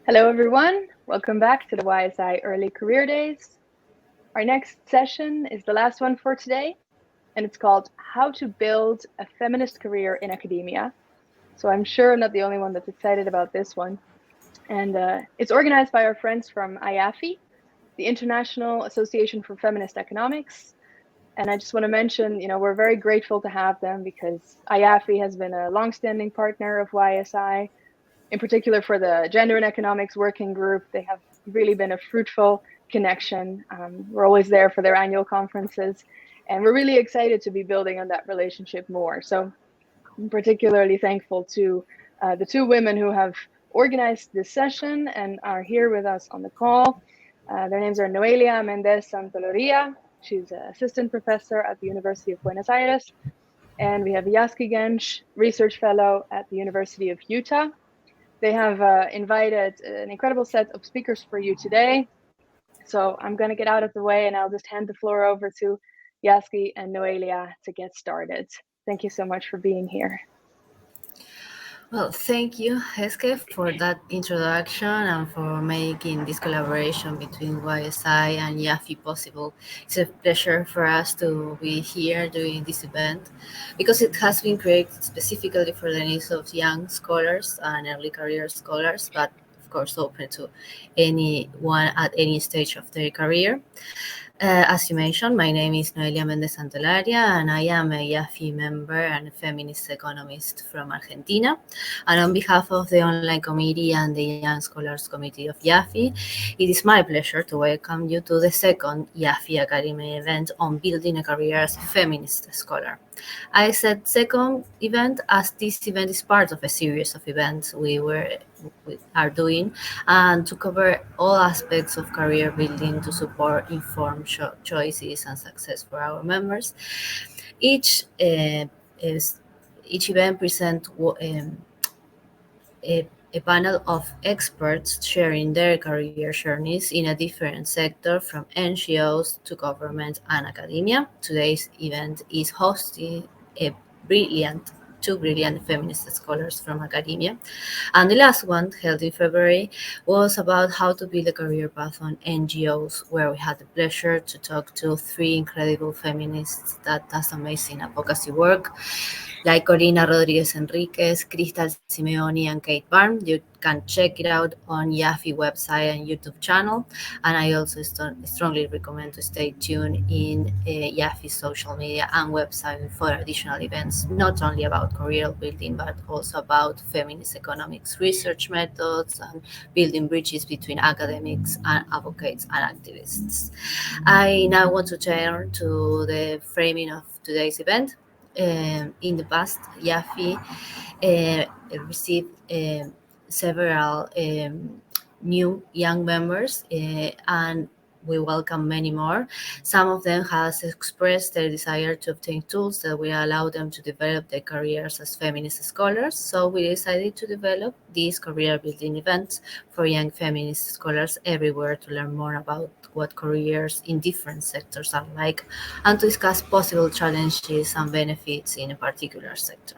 Hello, everyone. Welcome back to the YSI Early Career Days. Our next session is the last one for today, and it's called How to Build a Feminist Career in Academia. So I'm sure I'm not the only one that's excited about this one. And it's organized by our friends from IAFFE, the International Association for Feminist Economics. And I just want to mention, we're very grateful to have them because IAFFE has been a longstanding partner of YSI. In particular for the Gender and Economics Working Group, they have really been a fruitful connection. We're always there for their annual conferences, and we're really excited to be building on that relationship more. So I'm particularly thankful to the two women who have organized this session and are here with us on the call. Their names are Noelia Mendez Santolaria. She's an assistant professor at the University of Buenos Aires. And we have Yazgi Genc, research fellow at the University of Utah. They have invited an incredible set of speakers for you today. So I'm going to get out of the way and I'll just hand the floor over to Yazgi and Noelia to get started. Thank you so much for being here. Well, thank you, Heske, for that introduction and for making this collaboration between YSI and IAFFE possible. It's a pleasure for us to be here doing this event because it has been created specifically for the needs of young scholars and early career scholars, but of course open to anyone at any stage of their career. As you mentioned, my name is Noelia Mendez Santolaria, and I am a IAFFE member and a feminist economist from Argentina. And on behalf of the online committee and the Young Scholars Committee of IAFFE, it is my pleasure to welcome you to the second IAFFE Academy event on building a career as a feminist scholar. I said second event as this event is part of a series of events we are doing and to cover all aspects of career building to support informed choices and success for our members. Each event presents a panel of experts sharing their career journeys in a different sector from NGOs to government and academia. Today's event is hosting two brilliant feminist scholars from academia. And the last one, held in February, was about how to build a career path on NGOs, where we had the pleasure to talk to three incredible feminists that does amazing advocacy work, like Corina Rodriguez Enriquez, Crystal Simeoni, and Kate Barn. You can check it out on IAFFE website and YouTube channel. And I also strongly recommend to stay tuned in IAFFE's social media and website for additional events, not only about career building, but also about feminist economics research methods and building bridges between academics and advocates and activists. I now want to turn to the framing of today's event. In the past, IAFFE received several new young members, and we welcome many more. Some of them has expressed their desire to obtain tools that will allow them to develop their careers as feminist scholars. So we decided to develop these career building events for young feminist scholars everywhere to learn more about what careers in different sectors are like and to discuss possible challenges and benefits in a particular sector.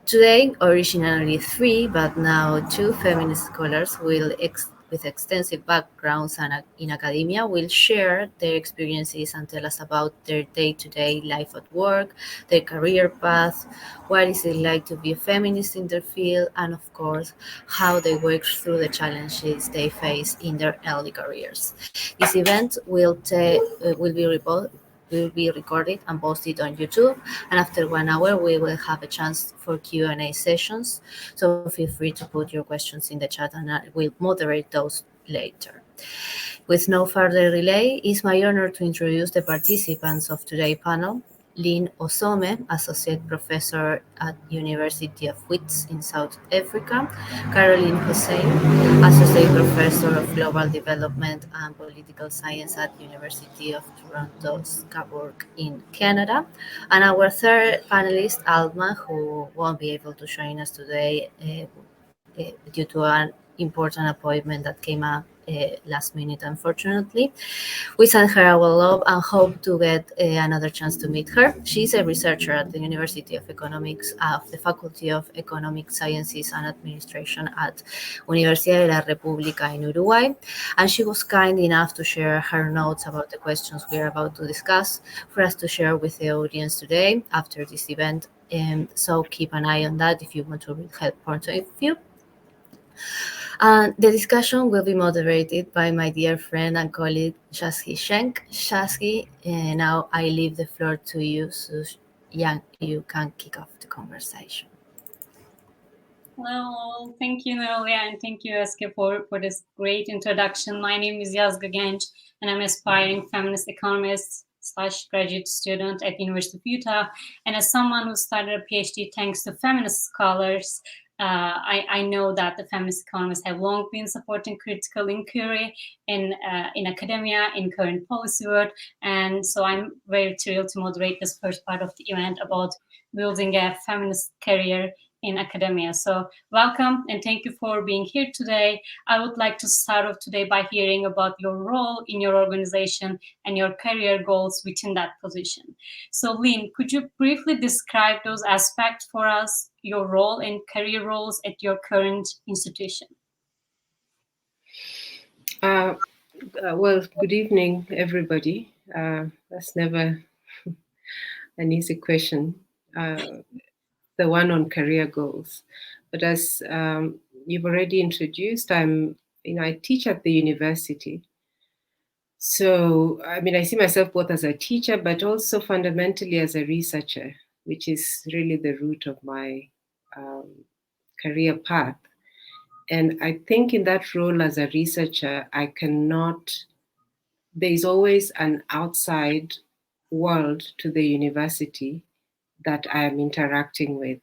Today, originally three, but now two feminist scholars with extensive backgrounds in academia will share their experiences and tell us about their day-to-day life at work, their career path, what is it like to be a feminist in their field, and of course, how they work through the challenges they face in their early careers. This event will be recorded and posted on YouTube. And after 1 hour, we will have a chance for Q&A sessions. So feel free to put your questions in the chat and I will moderate those later. With no further delay, it's my honor to introduce the participants of today's panel. Lyn Ossome, Associate Professor at University of Wits in South Africa, Caroline Hussein, Associate Professor of Global Development and Political Science at University of Toronto, Scarborough in Canada, and our third panelist, Alma, who won't be able to join us today due to an important appointment that came up last minute, unfortunately. We send her our love and hope to get another chance to meet her. She's a researcher at the University of Economics of the Faculty of Economic Sciences and Administration at Universidad de la República in Uruguay, and she was kind enough to share her notes about the questions we are about to discuss for us to share with the audience today after this event. So keep an eye on that if you want to read her point of view. The discussion will be moderated by my dear friend and colleague Yazgi Genc. Yazgi, now I leave the floor to you so you can kick off the conversation. Hello, thank you, Noelia, and thank you, Eske, for this great introduction. My name is Yazgi Genc, and I'm an aspiring feminist economist / graduate student at the University of Utah. And as someone who started a PhD thanks to feminist scholars, I know that the feminist economists have long been supporting critical inquiry in academia, in current policy work. And so I'm very thrilled to moderate this first part of the event about building a feminist career in academia. So welcome and thank you for being here today. I would like to start off today by hearing about your role in your organization and your career goals within that position. So Lyn, could you briefly describe those aspects for us, your role and career roles at your current institution? Well, good evening, everybody. That's never an easy question. The one on career goals. But as you've already introduced, I teach at the university. So, I see myself both as a teacher, but also fundamentally as a researcher, which is really the root of my career path. And I think in that role as a researcher, there's always an outside world to the university that I am interacting with.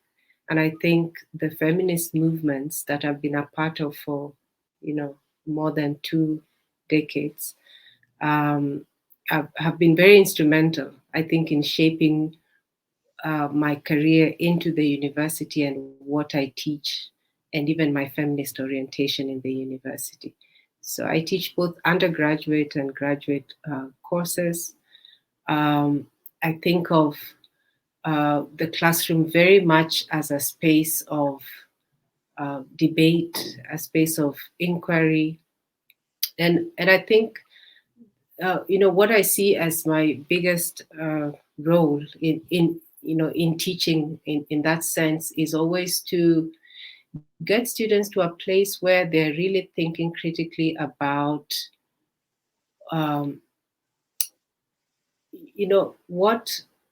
And I think the feminist movements that I've been a part of for, more than 2 decades have been very instrumental, I think, in shaping my career into the university and what I teach, and even my feminist orientation in the university. So I teach both undergraduate and graduate courses. I think of the classroom very much as a space of debate, a space of inquiry, and I think what I see as my biggest role in teaching in that sense is always to get students to a place where they're really thinking critically about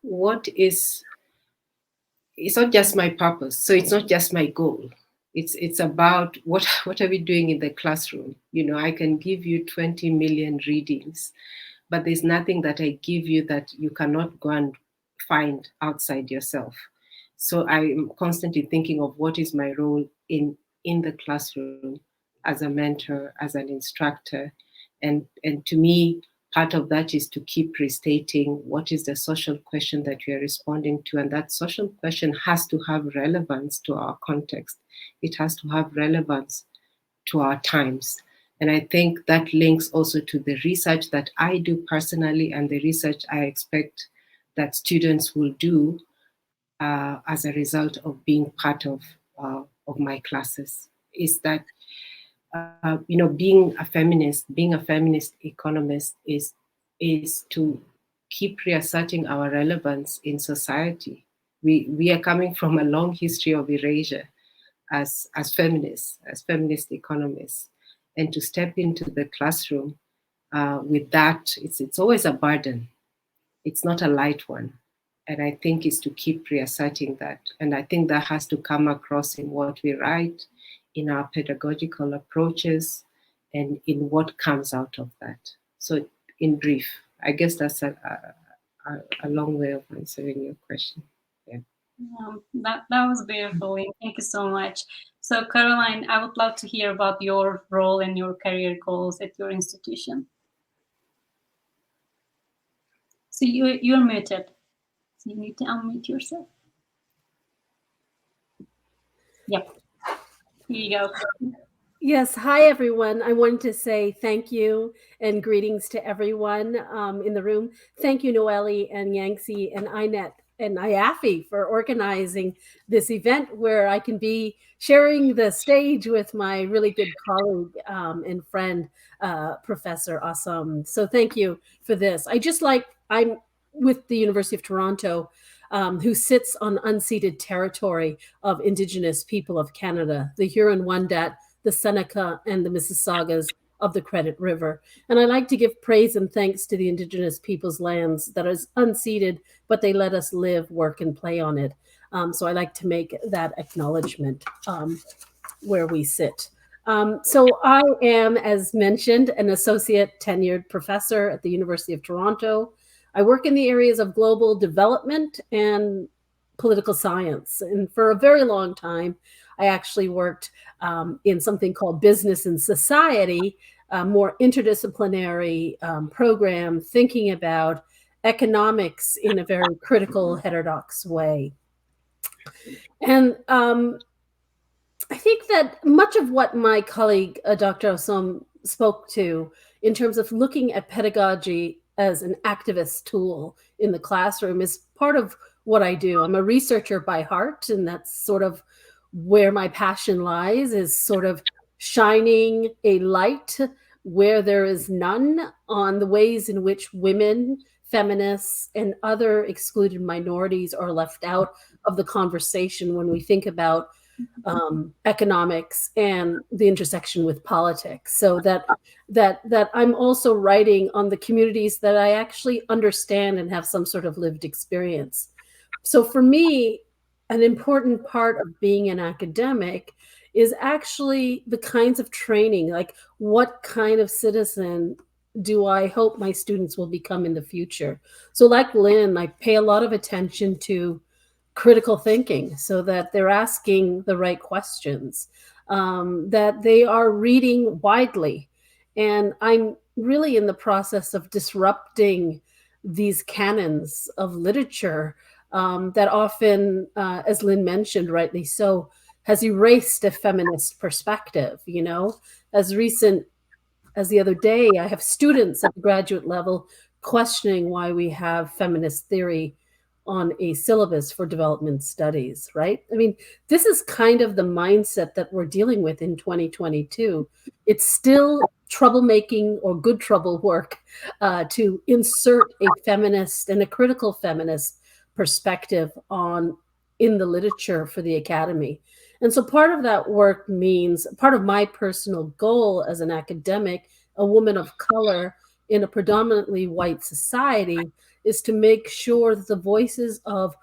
what is. It's not just my purpose, so it's not just my goal. It's about what are we doing in the classroom. I can give you 20 million readings, but there's nothing that I give you that you cannot go and find outside yourself. So I'm constantly thinking of what is my role in the classroom as a mentor, as an instructor, and to me, part of that is to keep restating what is the social question that we are responding to. And that social question has to have relevance to our context. It has to have relevance to our times. And I think that links also to the research that I do personally and the research I expect that students will do as a result of being part of my classes. Is that being a feminist economist is to keep reasserting our relevance in society. We are coming from a long history of erasure as feminist economists, and to step into the classroom with that, it's always a burden. It's not a light one. And I think it's to keep reasserting that. And I think that has to come across in what we write, in our pedagogical approaches, and in what comes out of that. So in brief, I guess that's a long way of answering your question. Yeah. That was beautiful. Thank you so much. So Caroline, I would love to hear about your role and your career goals at your institution. So you're muted. So you need to unmute yourself. Yep. Here you go. Yes. Hi, everyone. I wanted to say thank you and greetings to everyone in the room. Thank you, Noelia and Yangtze and INET and IAFFE for organizing this event where I can be sharing the stage with my really good colleague and friend, Professor Ossome. So thank you for this. I'm with the University of Toronto, who sits on unceded territory of Indigenous people of Canada, the Huron-Wendat, the Seneca, and the Mississaugas of the Credit River. And I like to give praise and thanks to the Indigenous people's lands that is unceded, but they let us live, work, and play on it. So I like to make that acknowledgement where we sit. So I am, as mentioned, an associate tenured professor at the University of Toronto. I work in the areas of global development and political science. And for a very long time, I actually worked in something called Business and Society, a more interdisciplinary program thinking about economics in a very critical, heterodox way. And I think that much of what my colleague, Dr. Ossome, spoke to in terms of looking at pedagogy as an activist tool in the classroom is part of what I do. I'm a researcher by heart, and that's sort of where my passion lies, is sort of shining a light where there is none on the ways in which women, feminists, and other excluded minorities are left out of the conversation when we think about economics and the intersection with politics. So that I'm also writing on the communities that I actually understand and have some sort of lived experience. So for me, an important part of being an academic is actually the kinds of training, like what kind of citizen do I hope my students will become in the future? So like Lyn, I pay a lot of attention to critical thinking so that they're asking the right questions, that they are reading widely. And I'm really in the process of disrupting these canons of literature that often, as Lyn mentioned, rightly so, has erased a feminist perspective. You know, as recent as the other day, I have students at the graduate level questioning why we have feminist theory on a syllabus for development studies, right? I mean, this is kind of the mindset that we're dealing with in 2022. It's still troublemaking or good trouble work to insert a feminist and a critical feminist perspective in the literature for the academy. And so part of that work means, part of my personal goal as an academic, a woman of color in a predominantly white society, is to make sure that the voices of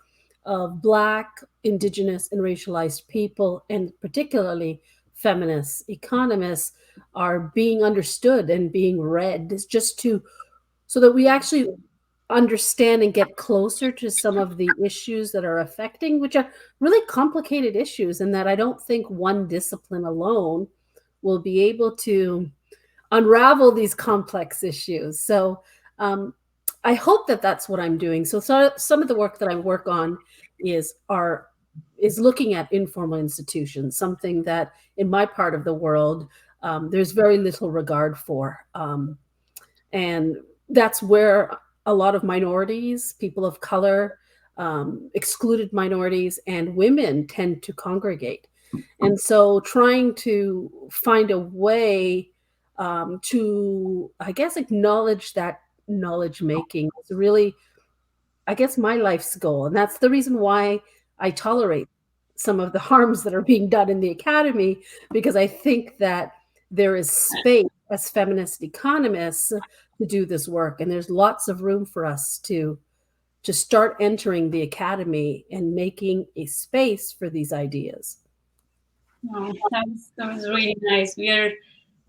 Black, Indigenous, and racialized people, and particularly feminist economists, are being understood and being read, so that we actually understand and get closer to some of the issues that are affecting, which are really complicated issues, and that I don't think one discipline alone will be able to unravel these complex issues. So I hope that that's what I'm doing. So some of the work that I work on is looking at informal institutions, something that in my part of the world, there's very little regard for. And that's where a lot of minorities, people of color, excluded minorities, and women tend to congregate. And so trying to find a way to, I guess, acknowledge that knowledge making is really, I guess, my life's goal. And that's the reason why I tolerate some of the harms that are being done in the academy, because I think that there is space as feminist economists to do this work. And there's lots of room for us to start entering the academy and making a space for these ideas. Oh, that was really nice. We are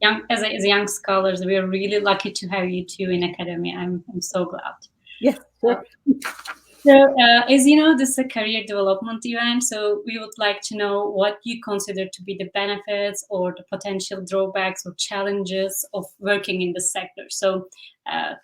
young, as young scholars, we are really lucky to have you two in academia. I'm so glad. Yes. Sure. So, as you know, this is a career development event. So, we would like to know what you consider to be the benefits or the potential drawbacks or challenges of working in this sector. So,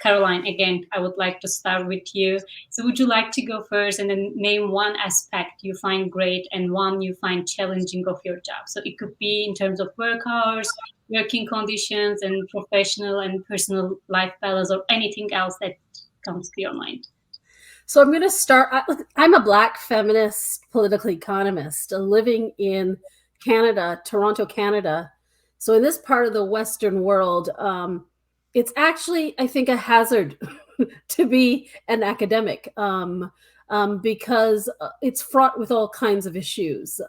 Caroline, again, I would like to start with you. So, would you like to go first and then name one aspect you find great and one you find challenging of your job? So, it could be in terms of work hours, working conditions, and professional and personal life balance, or anything else that comes to your mind. So I'm going to start. I'm a Black feminist political economist living in Canada, Toronto, Canada. So in this part of the Western world, it's actually, I think, a hazard to be an academic because it's fraught with all kinds of issues.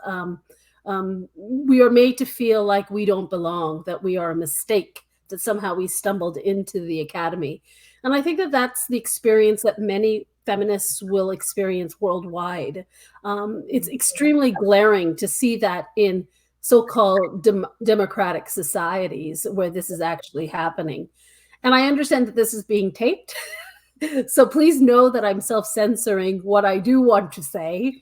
We are made to feel like we don't belong, that we are a mistake, that somehow we stumbled into the academy. And I think that that's the experience that many feminists will experience worldwide. It's extremely glaring to see that in so-called democratic societies where this is actually happening. And I understand that this is being taped. So please know that I'm self-censoring what I do want to say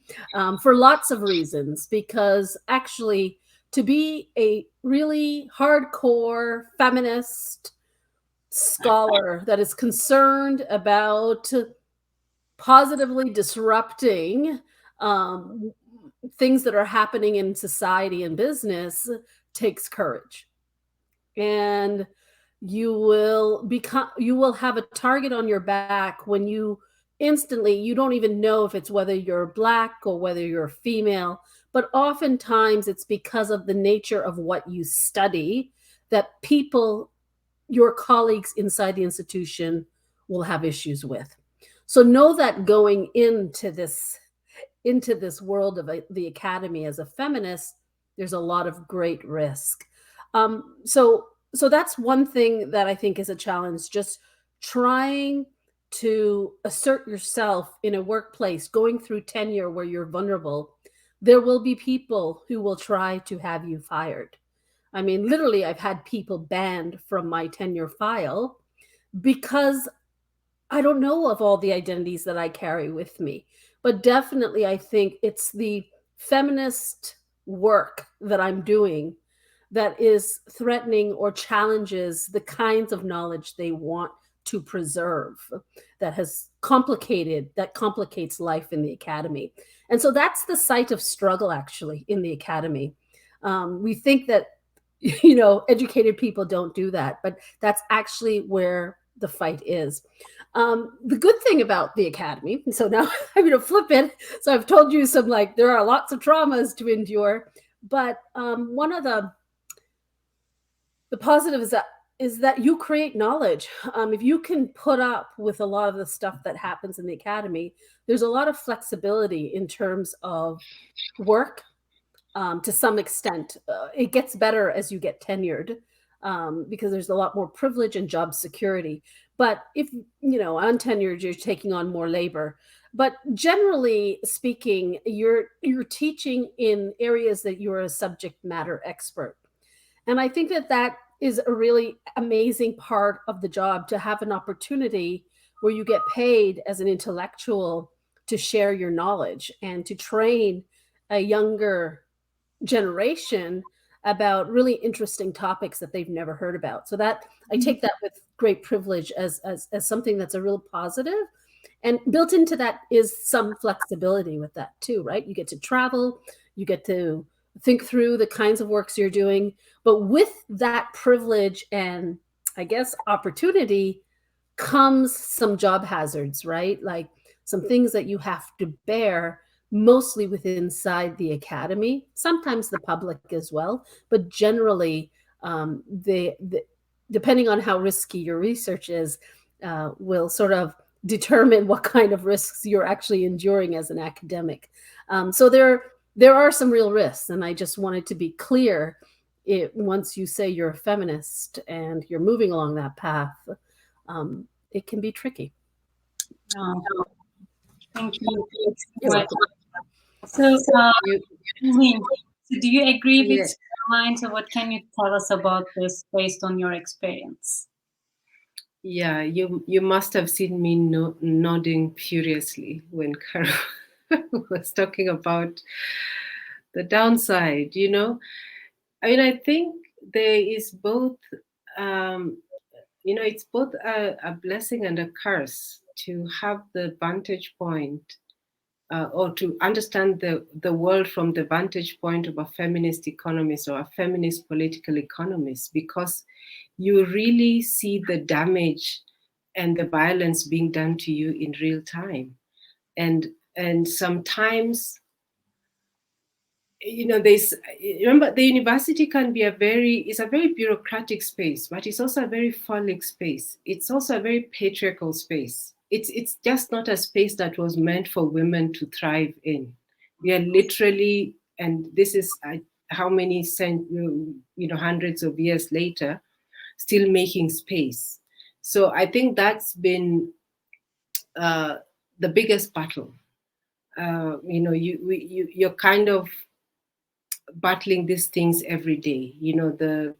for lots of reasons, because actually to be a really hardcore feminist scholar that is concerned about positively disrupting things that are happening in society and business takes courage. And you will have a target on your back when you don't even know if it's whether you're Black or whether you're female, but oftentimes it's because of the nature of what you study that people, your colleagues inside the institution, will have issues with. So know that going into this world of the academy as a feminist, there's a lot of great risk. So that's one thing that I think is a challenge, just trying to assert yourself in a workplace, going through tenure where you're vulnerable. There will be people who will try to have you fired. I mean, literally, I've had people banned from my tenure file because I don't know of all the identities that I carry with me. But definitely, I think it's the feminist work that I'm doing that is threatening or challenges the kinds of knowledge they want to preserve, that complicates life in the academy. And so that's the site of struggle, actually, in the academy. We think that, educated people don't do that, but that's actually where the fight is. The good thing about the academy, and so now I'm going to flip it. So I've told you there are lots of traumas to endure, but one of the positives is that you create knowledge. If you can put up with a lot of the stuff that happens in the academy, there's a lot of flexibility in terms of work. To some extent, it gets better as you get tenured because there's a lot more privilege and job security. But if, untenured, you're taking on more labor. But generally speaking, you're teaching in areas that you're a subject matter expert. And I think that is a really amazing part of the job, to have an opportunity where you get paid as an intellectual to share your knowledge and to train a younger generation about really interesting topics that they've never heard about. So that I take that with great privilege as something that's a real positive. And built into that is some flexibility with that too, right? You get to travel, you get to think through the kinds of works you're doing, but with that privilege and, I guess, opportunity comes some job hazards, right? Like some things that you have to bear, mostly within inside the academy, sometimes the public as well, but generally depending on how risky your research is, will sort of determine what kind of risks you're actually enduring as an academic. So there are some real risks, and I just wanted to be clear. Once you say you're a feminist and you're moving along that path, it can be tricky. Thank you. So, do you agree with Caroline? So what can you tell us about this based on your experience? Yeah, you must have seen me nodding furiously when Carol was talking about the downside. I mean, I think there is both, um, it's both a blessing and a curse to have the vantage point, or to understand the world from the vantage point of a feminist economist or a feminist political economist, because you really see the damage and the violence being done to you in real time. And sometimes, there's, remember, the university can be it's a very bureaucratic space, but it's also a very phallic space. It's also a very patriarchal space. It's just not a space that was meant for women to thrive in. We are literally, and this is how many hundreds of years later, still making space. So I think that's been the biggest battle. You're kind of battling these things every day. The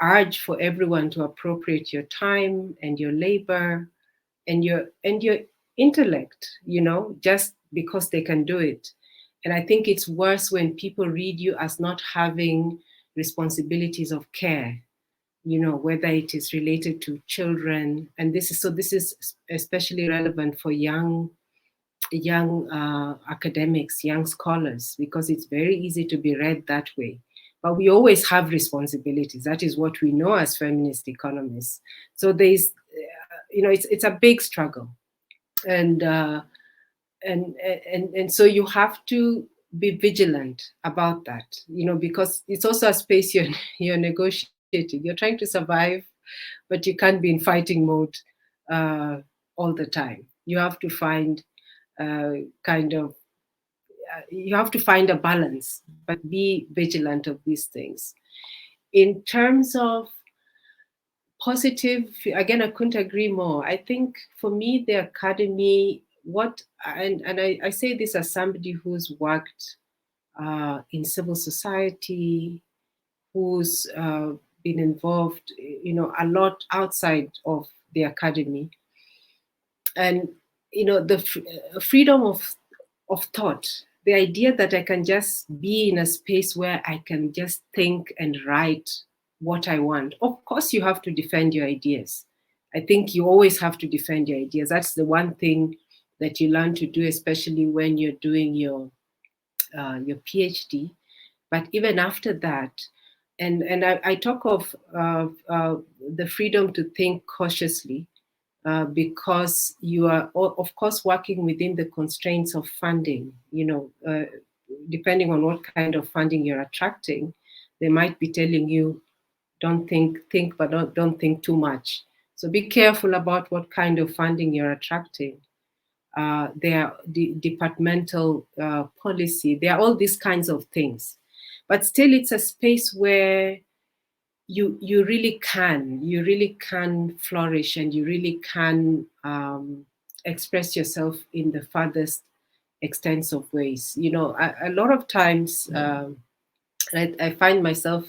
urge for everyone to appropriate your time and your labor and your intellect, just because they can do it. And I think it's worse when people read you as not having responsibilities of care, whether it is related to children. And this is especially relevant for young academics, young scholars, because it's very easy to be read that way. But we always have responsibilities. That is what we know as feminist economists. So there's, it's a big struggle, and so you have to be vigilant about that, because it's also a space you're negotiating. You're trying to survive, but you can't be in fighting mode all the time. You have to find you have to find a balance, but be vigilant of these things. In terms of positive, again, I couldn't agree more. I think for me, the academy, I say this as somebody who's worked in civil society, who's been involved, a lot outside of the academy. And, the freedom of thought, the idea that I can just be in a space where I can just think and write what I want. Of course, you have to defend your ideas. I think you always have to defend your ideas. That's the one thing that you learn to do, especially when you're doing your PhD. But even after that, and I talk of the freedom to think cautiously, because you are, of course, working within the constraints of funding. Depending on what kind of funding you're attracting, they might be telling you, don't think, but don't think too much. So be careful about what kind of funding you're attracting. There are departmental policy. There are all these kinds of things. But still, it's a space where you really can flourish, and you really can express yourself in the farthest extents of ways. A lot of times, I find myself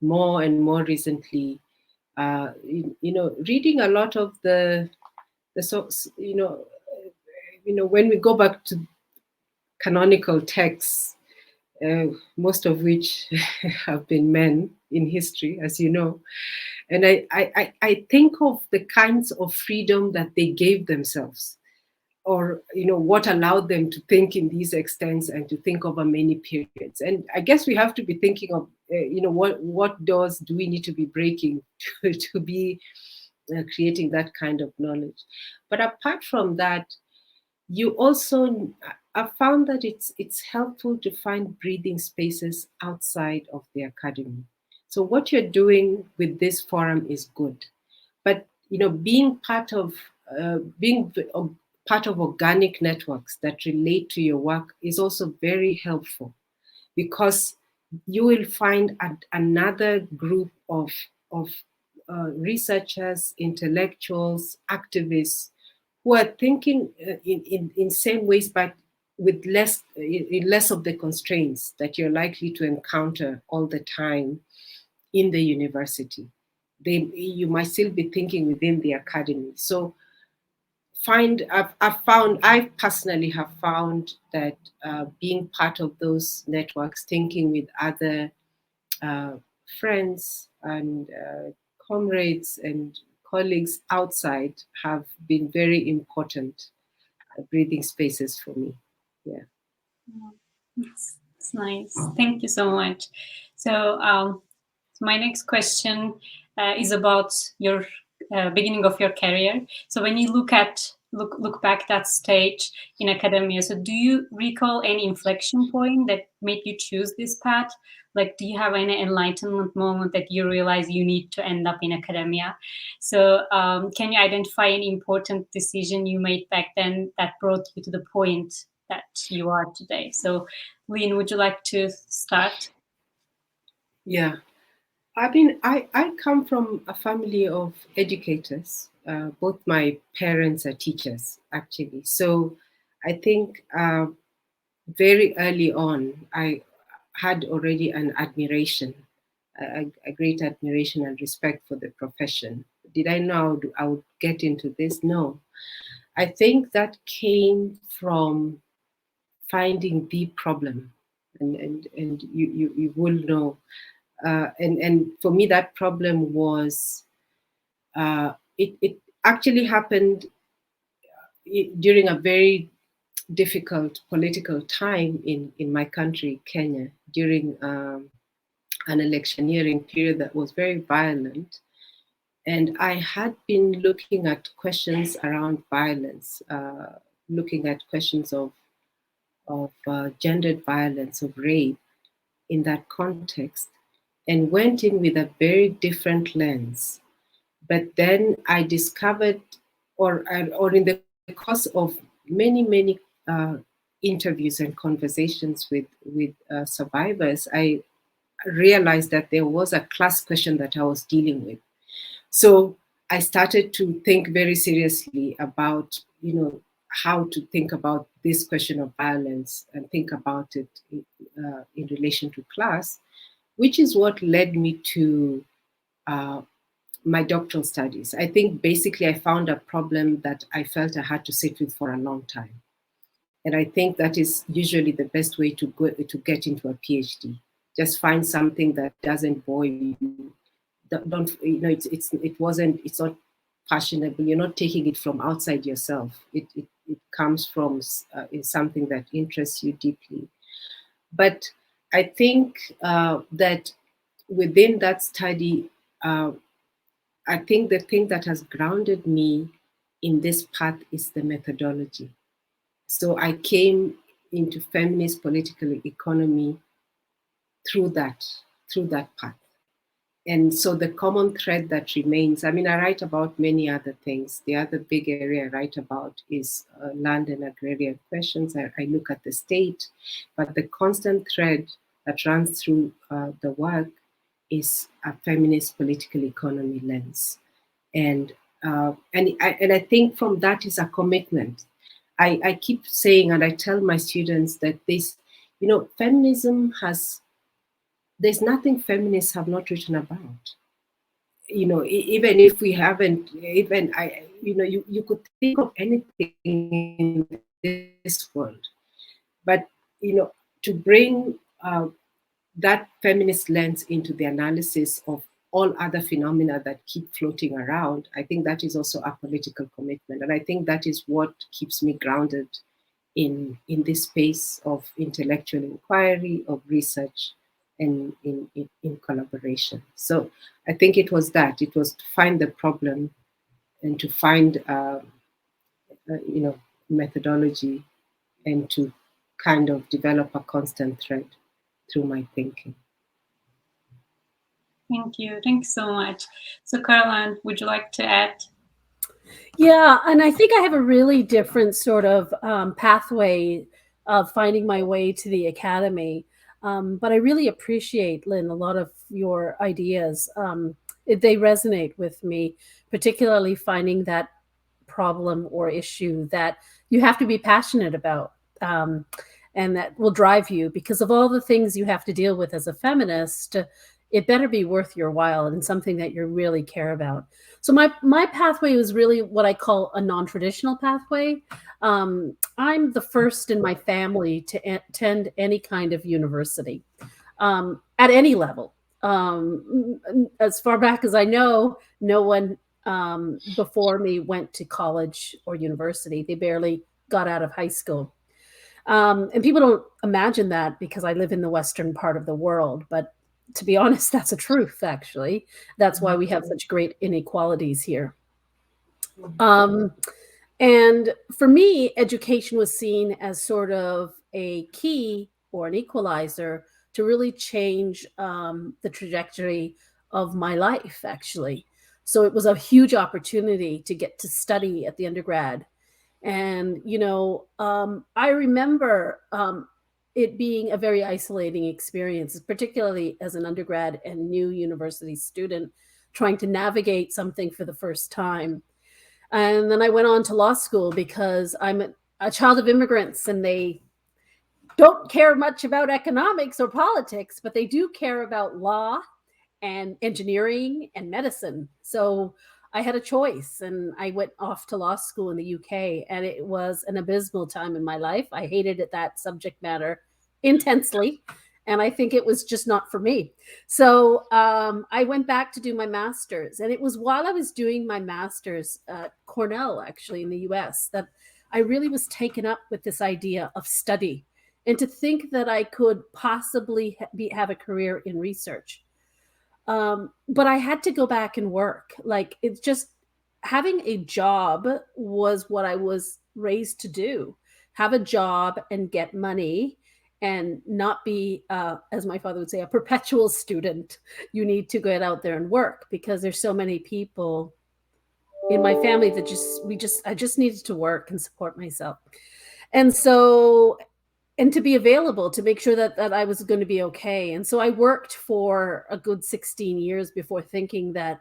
more and more recently, reading a lot of the when we go back to canonical texts, most of which have been men in history, as you know. And I think of the kinds of freedom that they gave themselves, or what allowed them to think in these extents and to think over many periods. And I guess we have to be thinking of what doors do we need to be breaking to be creating that kind of knowledge. But apart from that, you also, I found that it's helpful to find breathing spaces outside of the academy. So what you're doing with this forum is good, but being part of organic networks that relate to your work is also very helpful, because you will find another group of researchers, intellectuals, activists who are thinking in same ways, but with less of the constraints that you're likely to encounter all the time in the university. you might still be thinking within the academy. So I personally have found that being part of those networks, thinking with other friends and comrades and colleagues outside have been very important breathing spaces for me. Yeah. It's nice. Thank you so much. So my next question is about your beginning of your career. So when you look back that stage in academia, so do you recall any inflection point that made you choose this path? Like, do you have any enlightenment moment that you realize you need to end up in academia? So can you identify an important decision you made back then that brought you to the point that you are today? So Lyn, would you like to start? Yeah. I mean, I come from a family of educators. Both my parents are teachers, actually. So I think very early on, I had already an admiration, a great admiration and respect for the profession. Did I know I would get into this? No. I think that came from finding the problem. And you will know. And for me, that problem was, it actually happened during a very difficult political time in my country, Kenya, during an electioneering period that was very violent. And I had been looking at questions around violence, looking at questions of gendered violence, of rape in that context, and went in with a very different lens. But then I discovered, or in the course of many interviews and conversations with survivors, I realized that there was a class question that I was dealing with. So I started to think very seriously about, how to think about this question of violence and think about it in relation to class, which is what led me to my doctoral studies. I think basically I found a problem that I felt I had to sit with for a long time. And I think that is usually the best way to get into a PhD. Just find something that doesn't bore you. It's not fashionable. You're not taking it from outside yourself. It comes from is something that interests you deeply. But I think that within that study, I think the thing that has grounded me in this path is the methodology. So I came into feminist political economy through that path. And so the common thread that remains, I mean, I write about many other things. The other big area I write about is land and agrarian questions. I look at the state, but the constant thread that runs through the work is a feminist political economy lens. And I think from that is a commitment. I keep saying, and I tell my students that this, feminism there's nothing feminists have not written about. Even if we haven't, you could think of anything in this world, but to bring that feminist lens into the analysis of all other phenomena that keep floating around, I think that is also a political commitment. And I think that is what keeps me grounded in this space of intellectual inquiry, of research, and in collaboration. So I think it was to find the problem and to find, methodology, and to kind of develop a constant thread through my thinking. Thank you. Thanks so much. So Caroline, would you like to add? Yeah, and I think I have a really different sort of pathway of finding my way to the academy. But I really appreciate, Lyn, a lot of your ideas. They resonate with me, particularly finding that problem or issue that you have to be passionate about, and that will drive you because of all the things you have to deal with as a feminist. it better be worth your while and something that you really care about. So my pathway was really what I call a non-traditional pathway. I'm the first in my family to attend any kind of university at any level. As far back as I know, no one before me went to college or university. They barely got out of high school. And people don't imagine that because I live in the western part of the world. But to be honest, that's a truth, actually. That's why we have such great inequalities here. And for me, education was seen as sort of a key or an equalizer to really change the trajectory of my life, actually. So it was a huge opportunity to get to study at the undergrad. And, I remember it being a very isolating experience, particularly as an undergrad and new university student trying to navigate something for the first time. And then I went on to law school because I'm a child of immigrants, and they don't care much about economics or politics, but they do care about law and engineering and medicine. So I had a choice, and I went off to law school in the UK, and it was an abysmal time in my life. I hated that subject matter intensely, and I think it was just not for me. So I went back to do my master's, and it was while I was doing my master's at Cornell, actually, in the US, that I really was taken up with this idea of study and to think that I could possibly have a career in research. But I had to go back and work. Like, it's just having a job was what I was raised to do. Have a job and get money and not be, as my father would say, a perpetual student. You need to get out there and work because there's so many people in my family that I just needed to work and support myself. And so, and to be available to make sure that I was going to be okay. And so I worked for a good 16 years before thinking that,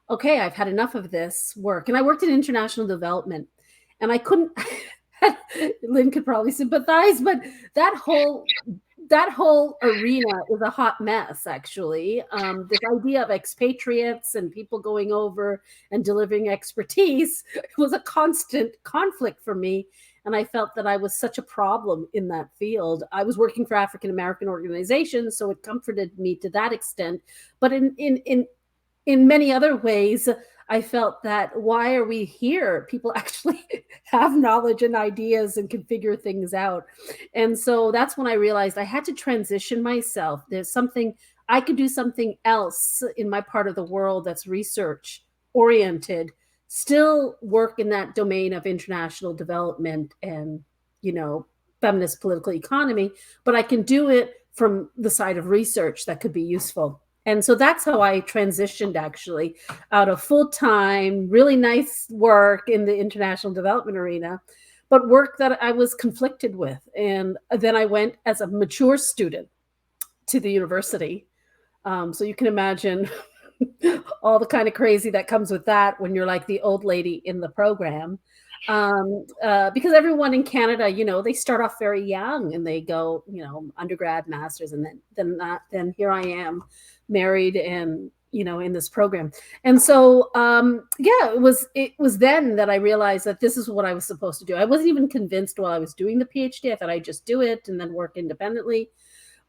okay, I've had enough of this work. And I worked in international development, and I couldn't, Lyn could probably sympathize, but that whole arena is a hot mess, actually. This idea of expatriates and people going over and delivering expertise was a constant conflict for me. And I felt that I was such a problem in that field. I was working for African-American organizations, so it comforted me to that extent. But in many other ways, I felt that, why are we here? People actually have knowledge and ideas and can figure things out. And so that's when I realized I had to transition myself. There's something, I could do something else in my part of the world that's research oriented, still work in that domain of international development and, feminist political economy, but I can do it from the side of research that could be useful. And so that's how I transitioned, actually, out of full-time, really nice work in the international development arena, but work that I was conflicted with. And then I went as a mature student to the university. So you can imagine all the kind of crazy that comes with that when you're like the old lady in the program. Because everyone in Canada, they start off very young and they go, undergrad, masters, and then here I am, married and, in this program. And so, it was then that I realized that this is what I was supposed to do. I wasn't even convinced while I was doing the PhD. I thought I'd just do it and then work independently.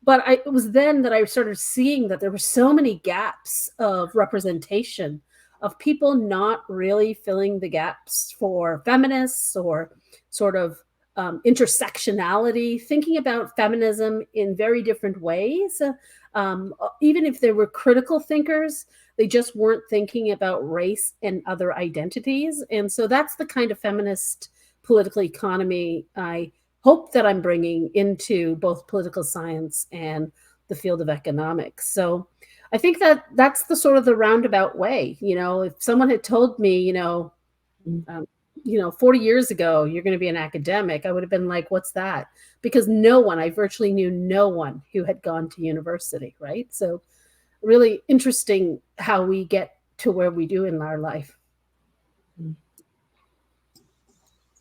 But it was then that I started seeing that there were so many gaps of representation of people not really filling the gaps for feminists or sort of intersectionality, thinking about feminism in very different ways. Even if they were critical thinkers, they just weren't thinking about race and other identities. And so that's the kind of feminist political economy I hope that I'm bringing into both political science and the field of economics. So I think that that's the sort of the roundabout way. If someone had told me, 40 years ago, you're going to be an academic, I would have been like, what's that? Because I virtually knew no one who had gone to university, right? So really interesting how we get to where we do in our life.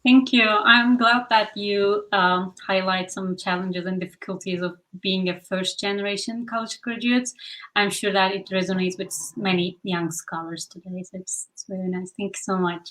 Thank you. I'm glad that you highlight some challenges and difficulties of being a first generation college graduate. I'm sure that it resonates with many young scholars today. So it's really nice. Thank you so much.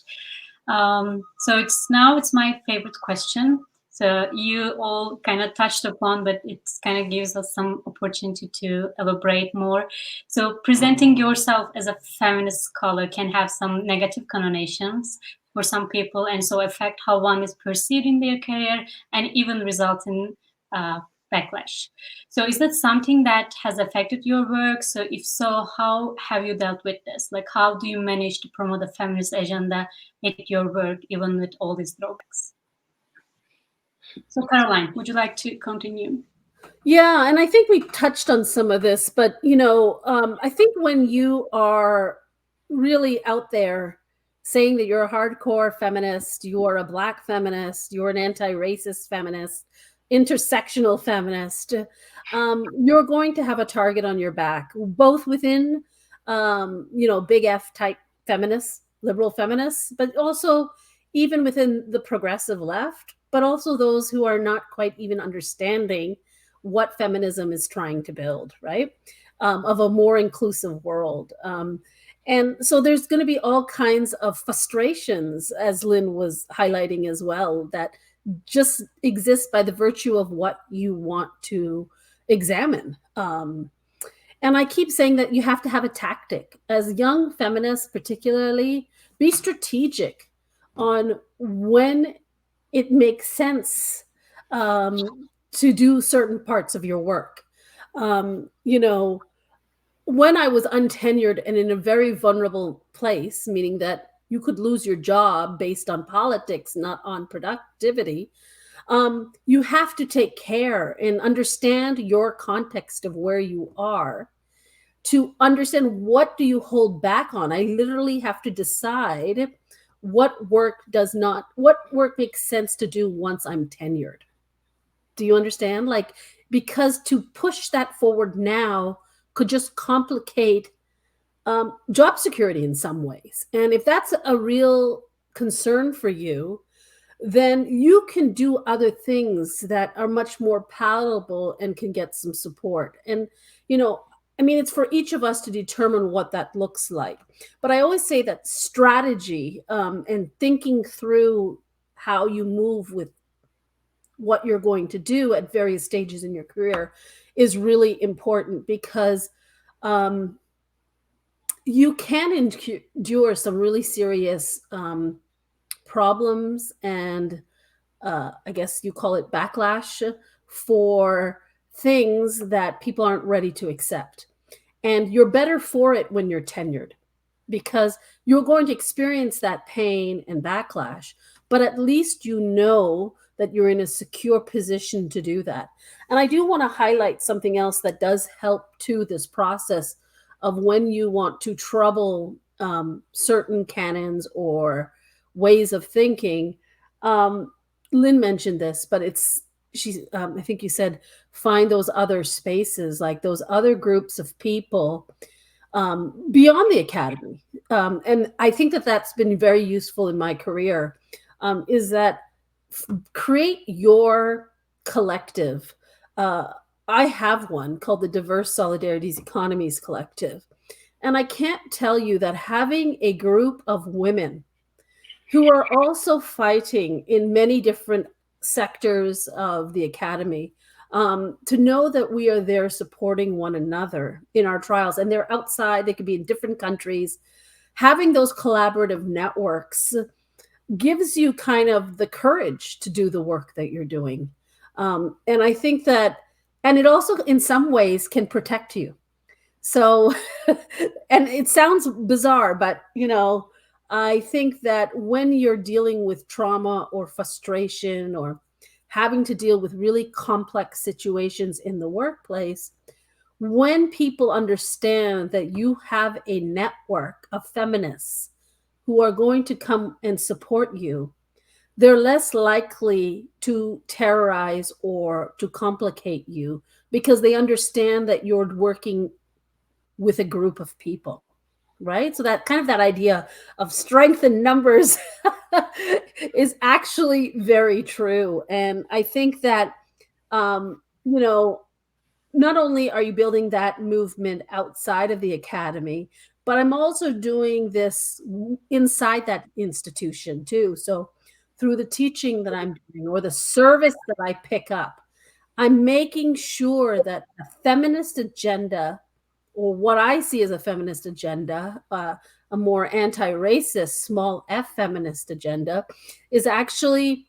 So it's my favorite question. So you all kind of touched upon, but it kind of gives us some opportunity to elaborate more. So presenting yourself as a feminist scholar can have some negative connotations for some people, and so affect how one is perceived in their career and even result in backlash. So is that something that has affected your work? So if so, how have you dealt with this? Like, how do you manage to promote a feminist agenda at your work, even with all these drawbacks? So Caroline, would you like to continue? Yeah, and I think we touched on some of this, but I think when you are really out there saying that you're a hardcore feminist, you're a Black feminist, you're an anti-racist feminist, intersectional feminist, you're going to have a target on your back, both within, big F type feminists, liberal feminists, but also even within the progressive left, but also those who are not quite even understanding what feminism is trying to build, right? Of a more inclusive world. And so there's going to be all kinds of frustrations, as Lyn was highlighting as well, that just exist by the virtue of what you want to examine. And I keep saying that you have to have a tactic. As young feminists, particularly, be strategic on when it makes sense to do certain parts of your work. When I was untenured and in a very vulnerable place, meaning that you could lose your job based on politics, not on productivity, you have to take care and understand your context of where you are to understand what do you hold back on. I literally have to decide what work makes sense to do once I'm tenured. Do you understand? Like, because to push that forward now could just complicate job security in some ways. And if that's a real concern for you, then you can do other things that are much more palatable and can get some support. And, it's for each of us to determine what that looks like. But I always say that strategy and thinking through how you move with what you're going to do at various stages in your career is really important, because you can endure some really serious problems and I guess you call it backlash for things that people aren't ready to accept. And you're better for it when you're tenured, because you're going to experience that pain and backlash, but at least you know that you're in a secure position to do that. And I do want to highlight something else that does help to this process of when you want to trouble certain canons or ways of thinking. Lyn mentioned this, but I think you said, find those other spaces, like those other groups of people beyond the academy. And I think that that's been very useful in my career, is that create your collective. I have one called the Diverse Solidarities Economies Collective. And I can't tell you that having a group of women who are also fighting in many different sectors of the academy, to know that we are there supporting one another in our trials, and they're outside, they could be in different countries. Having those collaborative networks gives you kind of the courage to do the work that you're doing. And I think that, and it also in some ways can protect you. So, and it sounds bizarre, but I think that when you're dealing with trauma or frustration or having to deal with really complex situations in the workplace, when people understand that you have a network of feminists who are going to come and support you, they're less likely to terrorize or to complicate you, because they understand that you're working with a group of people, right? So that kind of that idea of strength in numbers is actually very true. And I think that, you know, not only are you building that movement outside of the academy, but I'm also doing this inside that institution too. So through the teaching that I'm doing or the service that I pick up, I'm making sure that a feminist agenda, or what I see as a feminist agenda, a more anti-racist, small f feminist agenda, is actually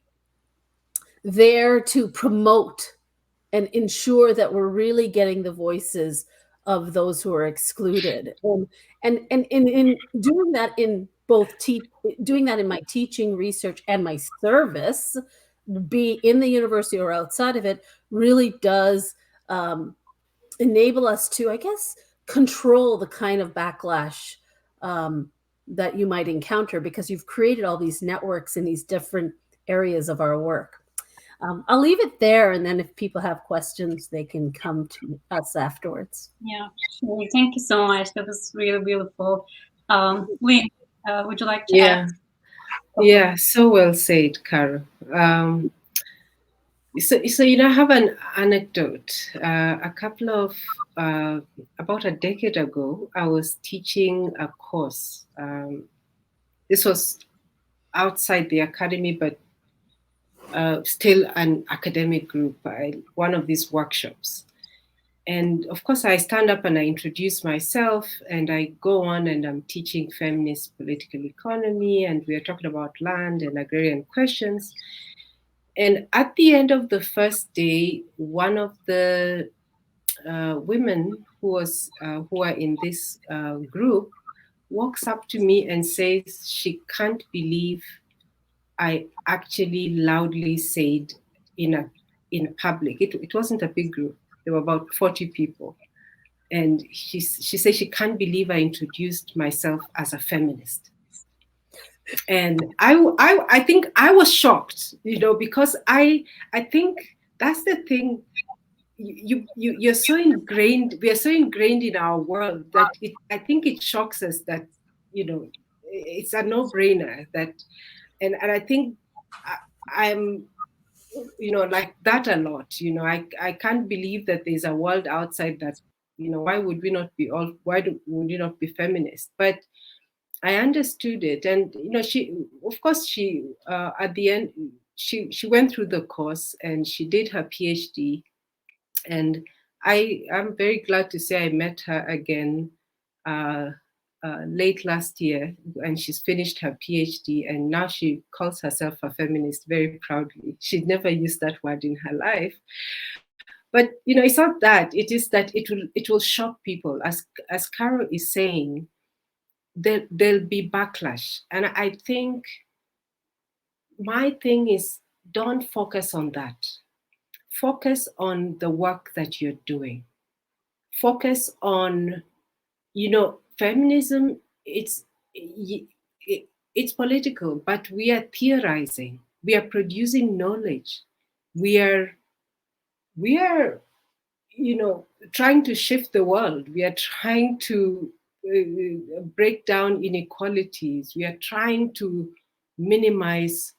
there to promote and ensure that we're really getting the voices of those who are excluded. And in doing that in both doing that in my teaching, research, and my service, be in the university or outside of it, really does enable us to, I guess, control the kind of backlash that you might encounter, because you've created all these networks in these different areas of our work. I'll leave it there, and then if people have questions, they can come to us afterwards. Yeah, sure. Thank you so much. That was really beautiful. Lyn, would you like to add? Yeah, so well said, Caro. So I have an anecdote. A couple of about a decade ago, I was teaching a course. This was outside the academy, but still an academic group, one of these workshops. And of course, I stand up and I introduce myself, and I go on and I'm teaching feminist political economy, and we are talking about land and agrarian questions. And at the end of the first day, one of the women who are in this group walks up to me and says she can't believe I actually loudly said in public. It wasn't a big group. There were about 40 people. And she said she can't believe I introduced myself as a feminist. And I think I was shocked, because I think that's the thing. You're so ingrained. We are so ingrained in our world that I think it shocks us that, it's a no-brainer that, and I think I'm, like that a lot. I can't believe that there's a world outside that, why would we not be would we not be feminist? But I understood it, and she at the end she went through the course and she did her PhD, and I'm very glad to say I met her again late last year, and she's finished her PhD, and now she calls herself a feminist very proudly. She'd never used that word in her life. But it's not that. It is that it will shock people, as Caro is saying. There'll be backlash, and I think my thing is, don't focus on that. Focus on the work that you're doing. Focus on, feminism. It's political, but we are theorizing. We are producing knowledge. We are trying to shift the world. We are trying to break down inequalities. We are trying to minimize,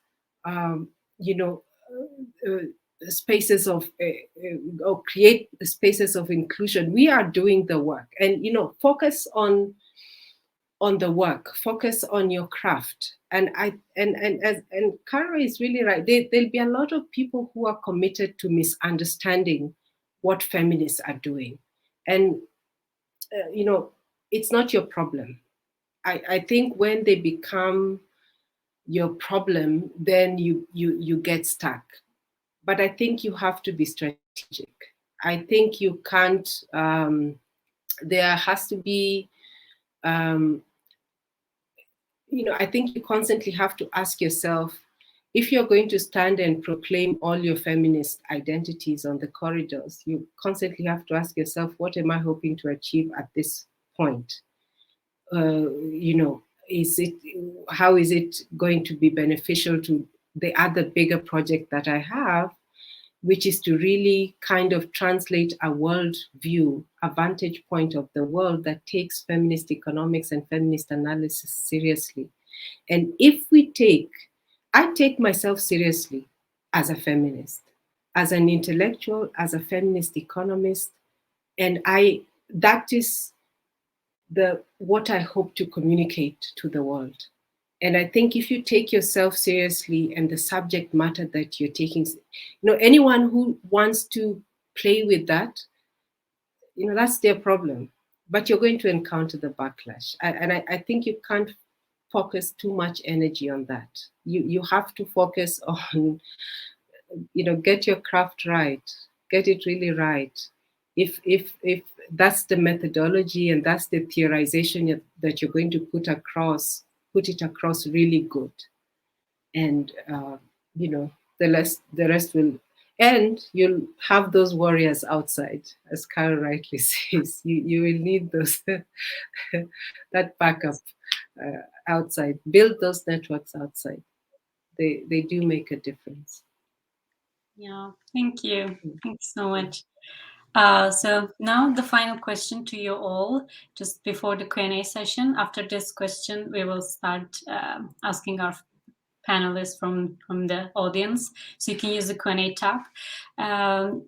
spaces of, or create spaces of inclusion. We are doing the work, and focus on the work. Focus on your craft. And Caro is really right. There'll be a lot of people who are committed to misunderstanding what feminists are doing, and it's not your problem. I think when they become your problem, then you get stuck. But I think you have to be strategic. I think you can't. There has to be. I think you constantly have to ask yourself, if you're going to stand and proclaim all your feminist identities on the corridors, you constantly have to ask yourself, what am I hoping to achieve at this point? How is it going to be beneficial to the other bigger project that I have, which is to really kind of translate a world view, a vantage point of the world that takes feminist economics and feminist analysis seriously. And if we take I take myself seriously as a feminist, as an intellectual, as a feminist economist, and that is what I hope to communicate to the world. And I think if you take yourself seriously and the subject matter that you're taking, anyone who wants to play with that, that's their problem. But you're going to encounter the backlash. I think you can't focus too much energy on that. You have to focus on, get your craft right, get it really right. If that's the methodology and that's the theorization that you're going to put it across really good. And the rest will, and you'll have those warriors outside, as Carol rightly says. You will need those that backup outside. Build those networks outside. They do make a difference. Yeah, thank you. Thanks so much. So now the final question to you all, just before the Q&A session. After this question, we will start asking our panelists from the audience. So you can use the Q&A tab.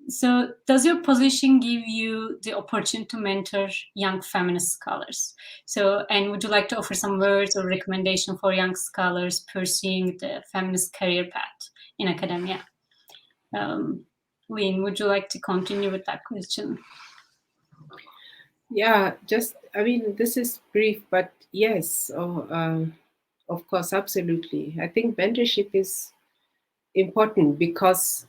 So does your position give you the opportunity to mentor young feminist scholars? And would you like to offer some words or recommendation for young scholars pursuing the feminist career path in academia? Lyn, would you like to continue with that question? Yeah, this is brief, but yes, of course, absolutely. I think mentorship is important because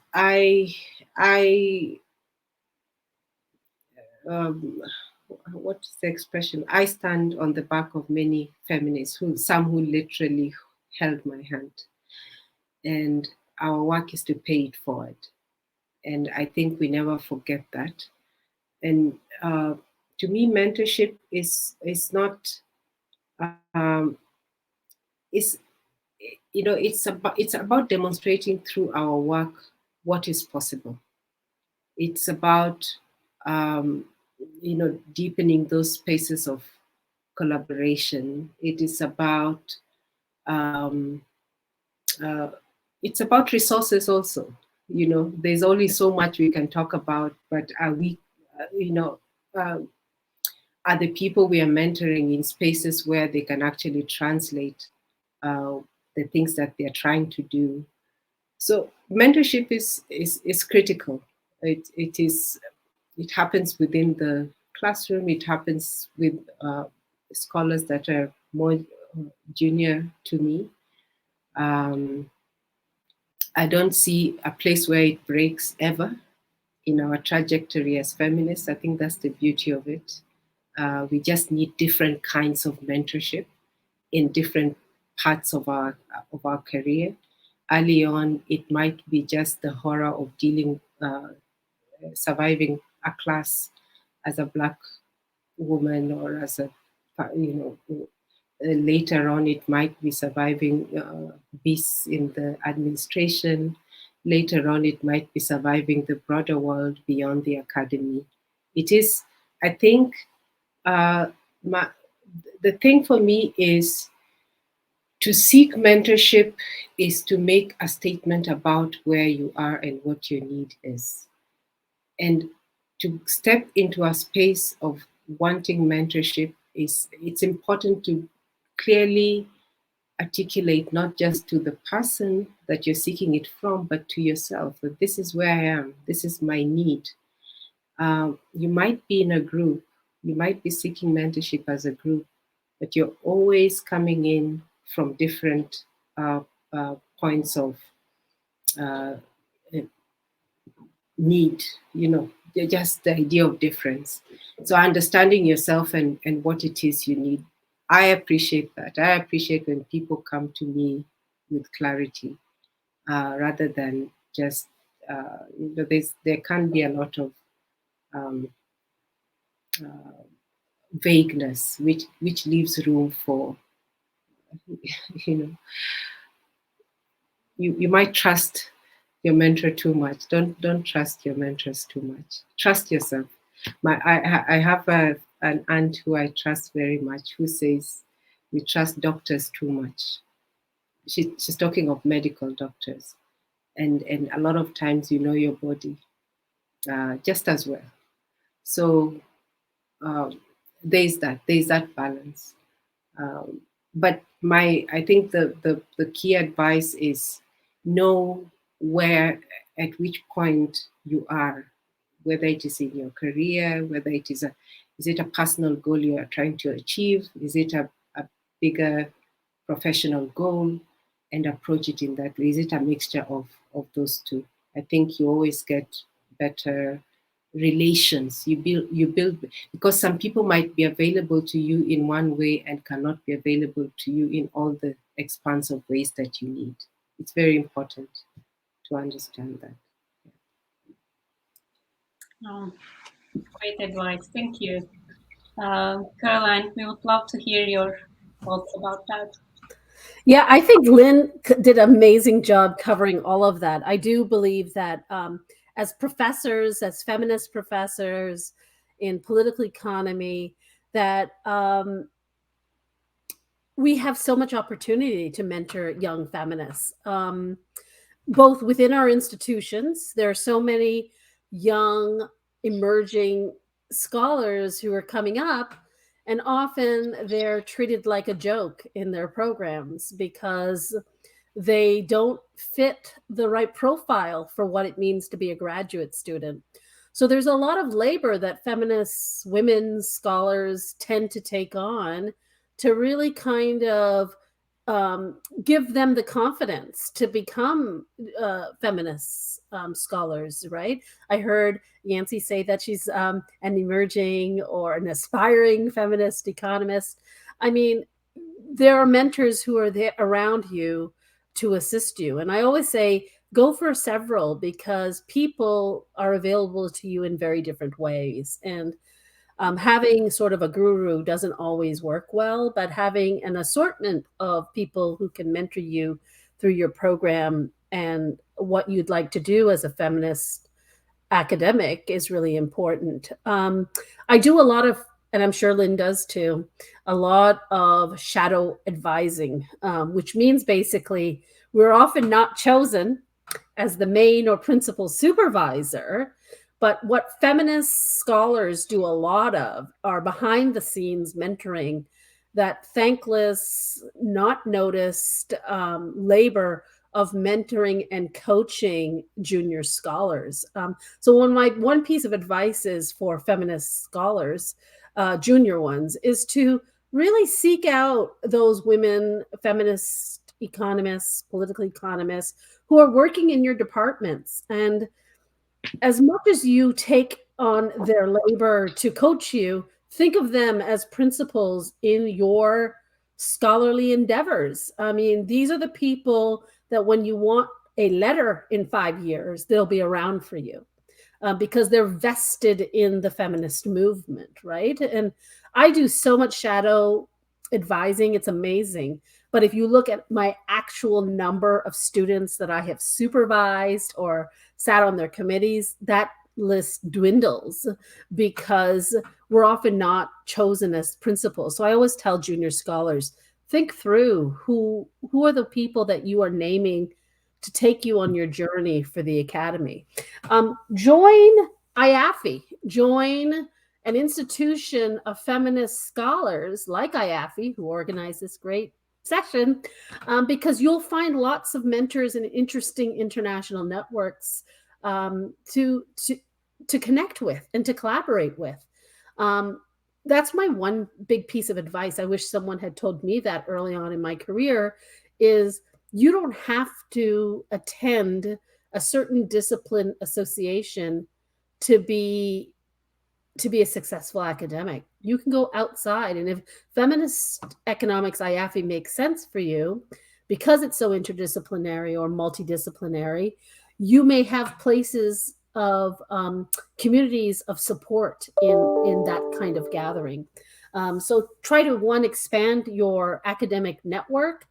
what's the expression? I stand on the back of many feminists, some who literally held my hand, and our work is to pay it forward. And I think we never forget that. And to me, mentorship is not. It's about demonstrating through our work what is possible. It's about deepening those spaces of collaboration. It is about it's about resources also. There's only so much we can talk about, but are we, are the people we are mentoring in spaces where they can actually translate the things that they're trying to do? So mentorship is critical. It happens within the classroom. It happens with scholars that are more junior to me. I don't see a place where it breaks ever in our trajectory as feminists. I think that's the beauty of it. We just need different kinds of mentorship in different parts of our career. Early on, it might be just the horror of surviving a class as a Black woman, or as a, later on it might be surviving beasts in the administration. Later on, it might be surviving the broader world beyond the academy. It is, I think, the thing for me is to seek mentorship is to make a statement about where you are and what your need is. And to step into a space of wanting mentorship it's important to clearly articulate, not just to the person that you're seeking it from, but to yourself, that this is where I am, this is my need. You might be in a group, you might be seeking mentorship as a group, but you're always coming in from different points of need, just the idea of difference. So understanding yourself and what it is you need. I appreciate that. I appreciate when people come to me with clarity rather than just, there can be a lot of vagueness, which leaves room for, you might trust your mentor too much. Don't trust your mentors too much. Trust yourself. I have an aunt who I trust very much who says we trust doctors too much. she's talking of medical doctors, and a lot of times you know your body just as well. So there's that balance. But I think the key advice is know where, at which point you are, whether it is in your career, whether it is a personal goal you are trying to achieve, is it a bigger professional goal, and approach it in that way. Is it a mixture of those two? I think you always get better relations. You build, because some people might be available to you in one way and cannot be available to you in all the expanse of ways that you need. It's very important to understand that. Oh, great advice. Thank you. Caroline, we would love to hear your thoughts about that. Yeah, I think Lyn did an amazing job covering all of that. I do believe that as professors, as feminist professors in political economy, that we have so much opportunity to mentor young feminists, both within our institutions. There are so many young emerging scholars who are coming up, and often they're treated like a joke in their programs because they don't fit the right profile for what it means to be a graduate student. So there's a lot of labor that feminists, women scholars tend to take on to really kind of give them the confidence to become feminist scholars, right? I heard Yancy say that she's an emerging or an aspiring feminist economist. I mean, there are mentors who are there around you to assist you. And I always say, go for several, because people are available to you in very different ways. And having sort of a guru doesn't always work well, but having an assortment of people who can mentor you through your program and what you'd like to do as a feminist academic is really important. I do a lot of, and I'm sure Lyn does too, a lot of shadow advising, which means basically we're often not chosen as the main or principal supervisor. But what feminist scholars do a lot of are behind the scenes mentoring, that thankless, not noticed labor of mentoring and coaching junior scholars. So one piece of advice is for feminist scholars, junior ones, is to really seek out those women, feminist economists, political economists who are working in your departments. And as much as you take on their labor to coach you, think of them as principals in your scholarly endeavors. I mean, these are the people that when you want a letter in 5 years, they'll be around for you because they're vested in the feminist movement, right? And I do so much shadow advising. It's amazing. But if you look at my actual number of students that I have supervised or sat on their committees, that list dwindles because we're often not chosen as principals. So I always tell junior scholars, think through who are the people that you are naming to take you on your journey for the academy. Join IAFFE, join an institution of feminist scholars like IAFFE, who organize this great session, because you'll find lots of mentors and interesting international networks to connect with and to collaborate with. That's my one big piece of advice. I wish someone had told me that early on in my career, is you don't have to attend a certain discipline association to be a successful academic. You can go outside, and if feminist economics IAFFE makes sense for you because it's so interdisciplinary or multidisciplinary, you may have places of communities of support in that kind of gathering. So try to, expand your academic network.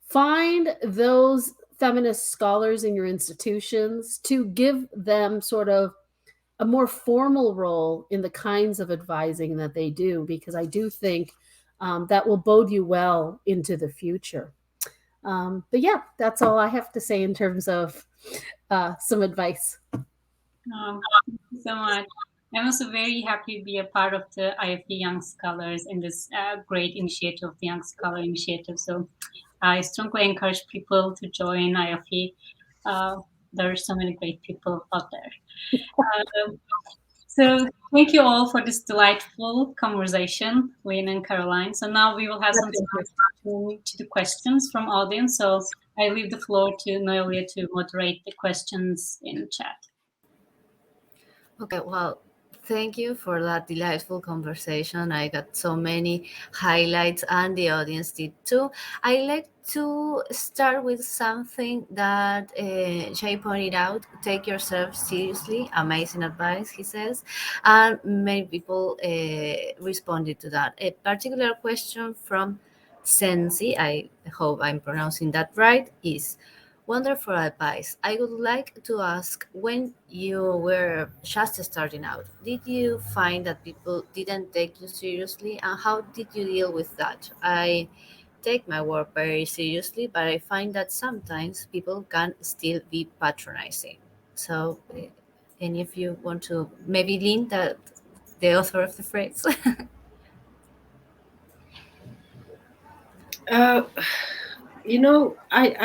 Find those feminist scholars in your institutions to give them sort of a more formal role in the kinds of advising that they do, because I do think that will bode you well into the future. But yeah, that's all I have to say in terms of some advice. Thank you so much. I'm also very happy to be a part of the IAFFE Young Scholars in this great initiative, the Young Scholar Initiative. So I strongly encourage people to join IAFFE. There are so many great people out there. So thank you all for this delightful conversation, Lyn and Caroline. So now we will have some time to the questions from audience. So I leave the floor to Noelia to moderate the questions in chat. Okay, well, thank you for that delightful conversation. I got so many highlights, and the audience did too. I like to start with something that Jay pointed out. Take yourself seriously. Amazing advice, he says. And many people responded to that. A particular question from Sensi, I hope I'm pronouncing that right, is: wonderful advice. I would like to ask, when you were just starting out, did you find that people didn't take you seriously, and how did you deal with that? I take my work very seriously, but I find that sometimes people can still be patronizing. So, any of you want to maybe Lyn, that the author of the phrase? I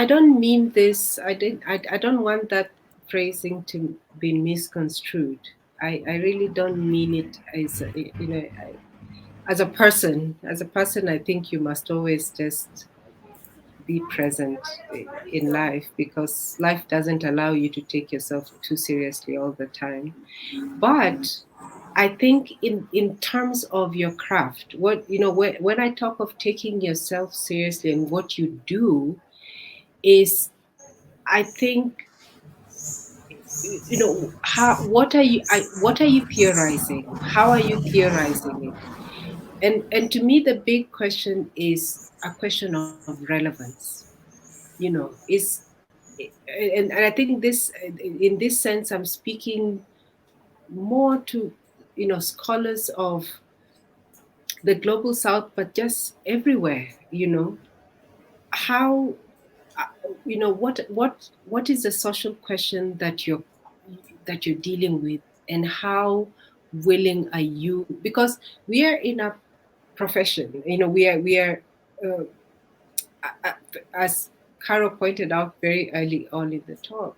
don't mean this. I don't want that phrasing to be misconstrued. I really don't mean it as as a person. As a person, I think you must always just be present in life, because life doesn't allow you to take yourself too seriously all the time. But I think in terms of your craft, when I talk of taking yourself seriously and what you do, is, I think, what are you theorizing? How are you theorizing it? And to me, the big question is a question of relevance. Is and I think this, in this sense, I'm speaking more to scholars of the global South, but just everywhere. How what is the social question that you're dealing with, and how willing are you? Because we are in a profession, we are uh, as Caro pointed out very early on in the talk,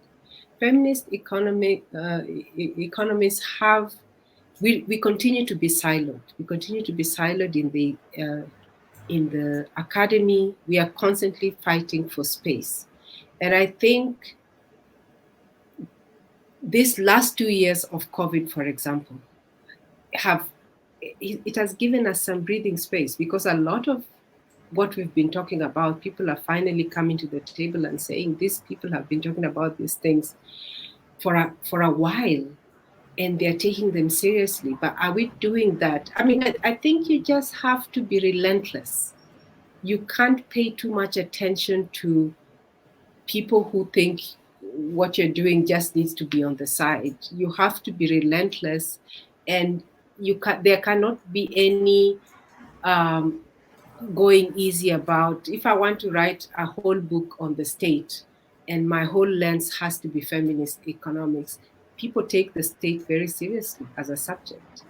feminist economists have, we continue to be siloed. We continue to be siloed in the academy. We are constantly fighting for space. And I think these last 2 years of COVID, for example, it has given us some breathing space, because a lot of what we've been talking about, people are finally coming to the table and saying, these people have been talking about these things for a while, and they're taking them seriously. But are we doing that? I mean, I think you just have to be relentless. You can't pay too much attention to people who think what you're doing just needs to be on the side. You have to be relentless, and there cannot be any going easy about, if I want to write a whole book on the state and my whole lens has to be feminist economics, people take the state very seriously as a subject.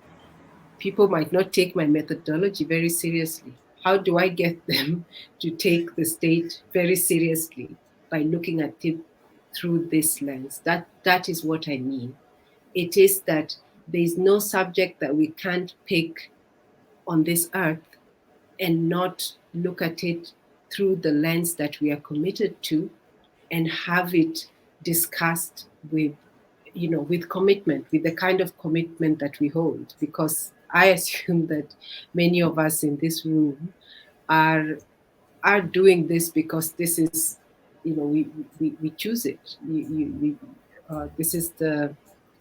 People might not take my methodology very seriously. How do I get them to take the state very seriously? By looking at it through this lens. That is what I mean. It is that there is no subject that we can't pick on this earth and not look at it through the lens that we are committed to, and have it discussed with commitment, with the kind of commitment that we hold. Because I assume that many of us in this room are doing this because this is, we choose it. This is the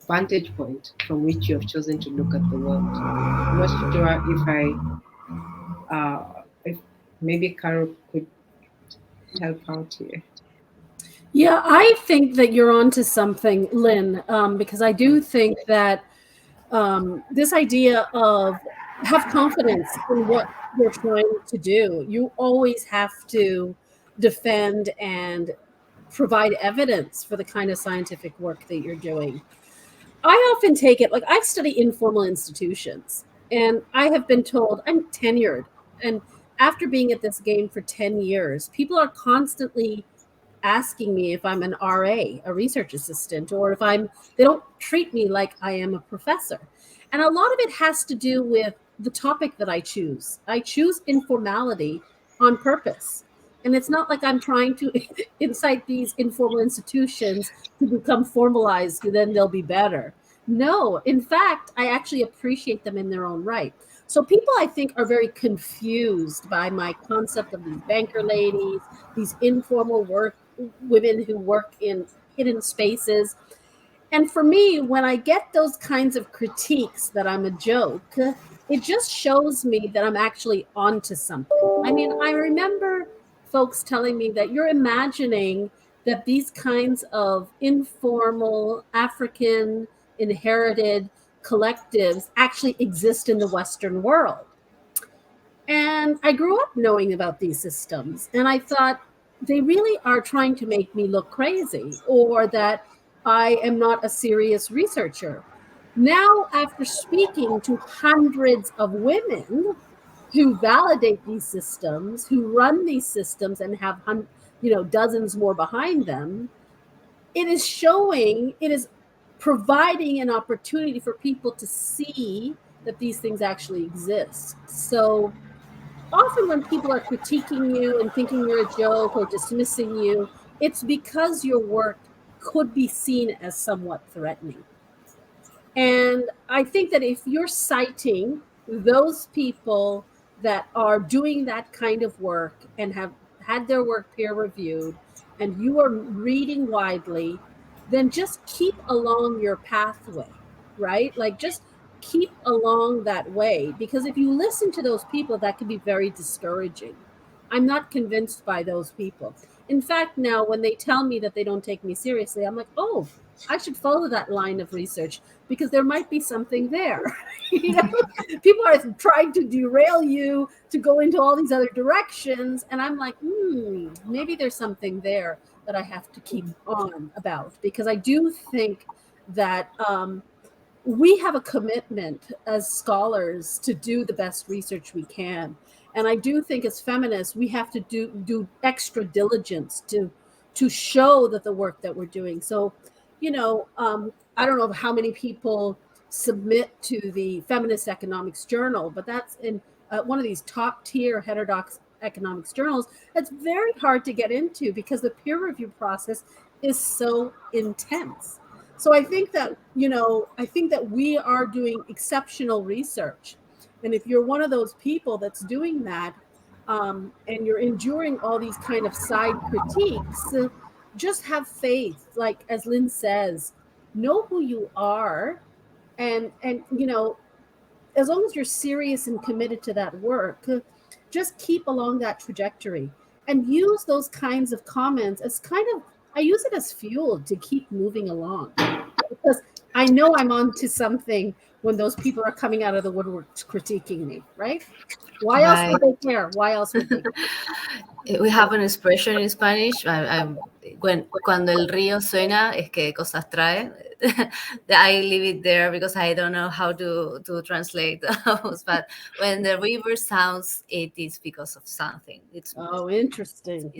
vantage point from which you have chosen to look at the world. I'm not sure if maybe Carol could help out here. Yeah, I think that you're onto something, Lyn, because I do think that this idea of have confidence in what you're trying to do. You always have to defend and provide evidence for the kind of scientific work that you're doing. I often take it, like I study informal institutions, and I have been told I'm tenured. And after being at this game for 10 years, people are constantly asking me if I'm an RA, a research assistant, or if they don't treat me like I am a professor. And a lot of it has to do with the topic that I choose. I choose informality on purpose. And it's not like I'm trying to incite these informal institutions to become formalized, and then they'll be better. No, in fact, I actually appreciate them in their own right. So people, I think, are very confused by my concept of these banker ladies, these informal women who work in hidden spaces. And for me, when I get those kinds of critiques that I'm a joke, it just shows me that I'm actually onto something. I mean, I remember folks telling me that you're imagining that these kinds of informal African inherited collectives actually exist in the Western world. And I grew up knowing about these systems, and I thought they really are trying to make me look crazy, or that I am not a serious researcher. Now, after speaking to hundreds of women who validate these systems, who run these systems and have dozens more behind them, it is providing an opportunity for people to see that these things actually exist. So often when people are critiquing you and thinking you're a joke or dismissing you, it's because your work could be seen as somewhat threatening. And I think that if you're citing those people that are doing that kind of work and have had their work peer reviewed, and you are reading widely, then just keep along your pathway, right? Like just keep along that way, because if you listen to those people, that can be very discouraging. I'm not convinced by those people. In fact, now when they tell me that they don't take me seriously, I'm like, oh, I should follow that line of research because there might be something there. People are trying to derail you to go into all these other directions. And I'm like, maybe there's something there that I have to keep on about, because I do think that we have a commitment as scholars to do the best research we can. And I do think as feminists, we have to do extra diligence to show that the work that we're doing. So, I don't know how many people submit to the Feminist Economics Journal, but that's in one of these top tier heterodox economics journals. That's very hard to get into because the peer review process is so intense. So I think that, we are doing exceptional research. And if you're one of those people that's doing that, and you're enduring all these kind of side critiques, just have faith. Like as Lyn says, know who you are, and as long as you're serious and committed to that work, just keep along that trajectory and use those kinds of comments as I use it as fuel to keep moving along, because I know I'm onto something when those people are coming out of the woodworks critiquing me, right? Why else would they care? Why else would they care? We have an expression in Spanish, cuando el río suena es que cosas trae. I leave it there because I don't know how to translate those, but when the river sounds, it is because of something. Interesting.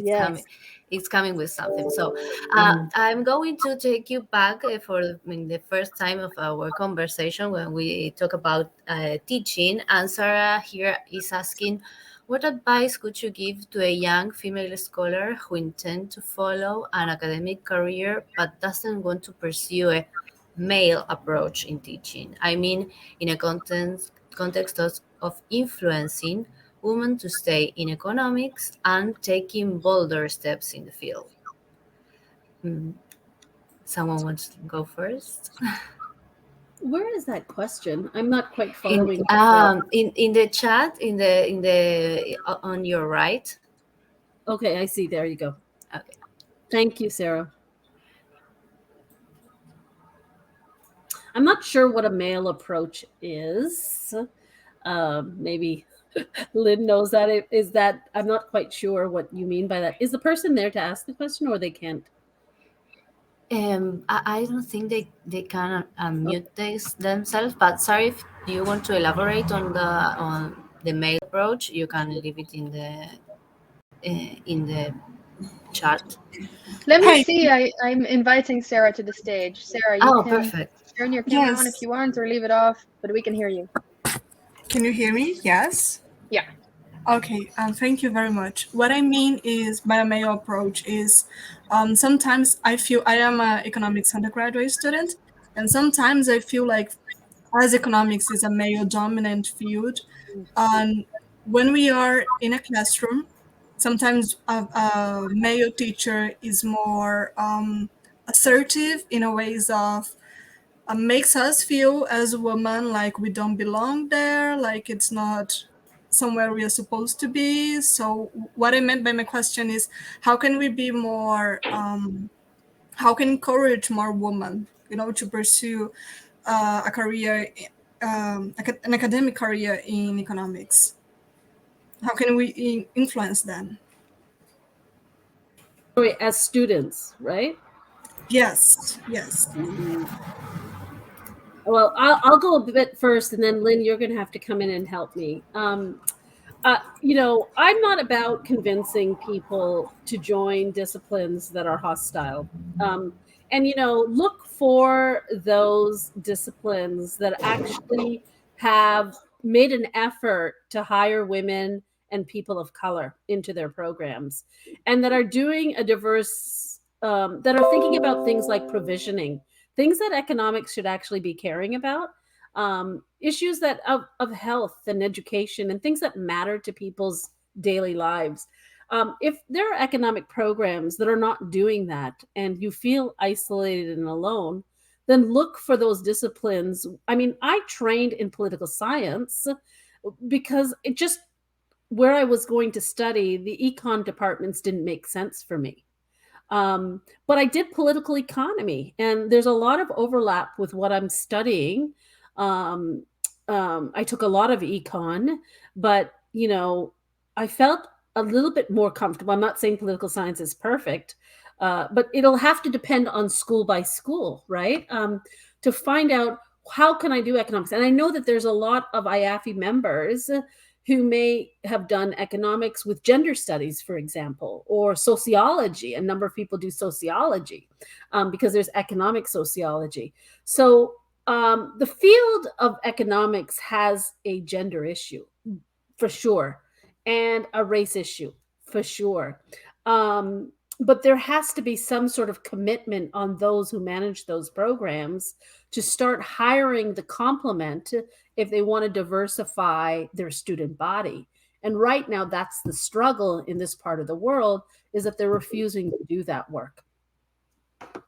It's coming with something. So I'm going to take you back for the first time of our conversation when we talk about teaching. And Sarah here is asking, what advice could you give to a young female scholar who intends to follow an academic career but doesn't want to pursue a male approach in teaching? I mean, in a context of influencing women to stay in economics and taking bolder steps in the field. Someone wants to go first? Where is that question? I'm not quite following. In the chat, in the on your right. Okay, I see. There you go. Okay. Thank you, Sarah. I'm not sure what a male approach is. Maybe Lyn knows that. Is that, I'm not quite sure what you mean by that. Is the person there to ask the question, or they can't? I don't think they can unmute themselves. But sorry, if you want to elaborate on the mail approach, you can leave it in the chat. Let me Hey. see. I'm inviting Sarah to the stage. Sarah, you Oh, can perfect. turn your camera on Yes. if you want, or leave it off, but we can hear you. Can you hear me? Yes? Yeah. Okay, thank you very much. What I mean is by a male approach is sometimes I feel I am an economics undergraduate student, and sometimes I feel like as economics is a male dominant field, when we are in a classroom, sometimes a male teacher is more assertive in a ways of makes us feel as a woman like we don't belong there, like it's not somewhere we are supposed to be. So what I meant by my question is, how can we be more, how can encourage more women, to pursue a career, an academic career in economics? How can we influence them? As students, right? Yes. Well, I'll go a bit first, and then Lyn, you're going to have to come in and help me. I'm not about convincing people to join disciplines that are hostile. And look for those disciplines that actually have made an effort to hire women and people of color into their programs, and that are doing a diverse, that are thinking about things like provisioning, things that economics should actually be caring about, issues that of health and education and things that matter to people's daily lives. If there are economic programs that are not doing that and you feel isolated and alone, then look for those disciplines. I mean, I trained in political science because it just, where I was going to study, the econ departments didn't make sense for me. But I did political economy, and there's a lot of overlap with what I'm studying. I took a lot of econ, but I felt a little bit more comfortable. I'm not saying political science is perfect, but it'll have to depend on school by school, right? To find out, how can I do economics? And I know that there's a lot of IAFFE members who may have done economics with gender studies, for example, or sociology. A number of people do sociology because there's economic sociology. So the field of economics has a gender issue, for sure, and a race issue, for sure. But there has to be some sort of commitment on those who manage those programs to start hiring the complement if they want to diversify their student body. And right now, that's the struggle in this part of the world, is that they're refusing to do that work.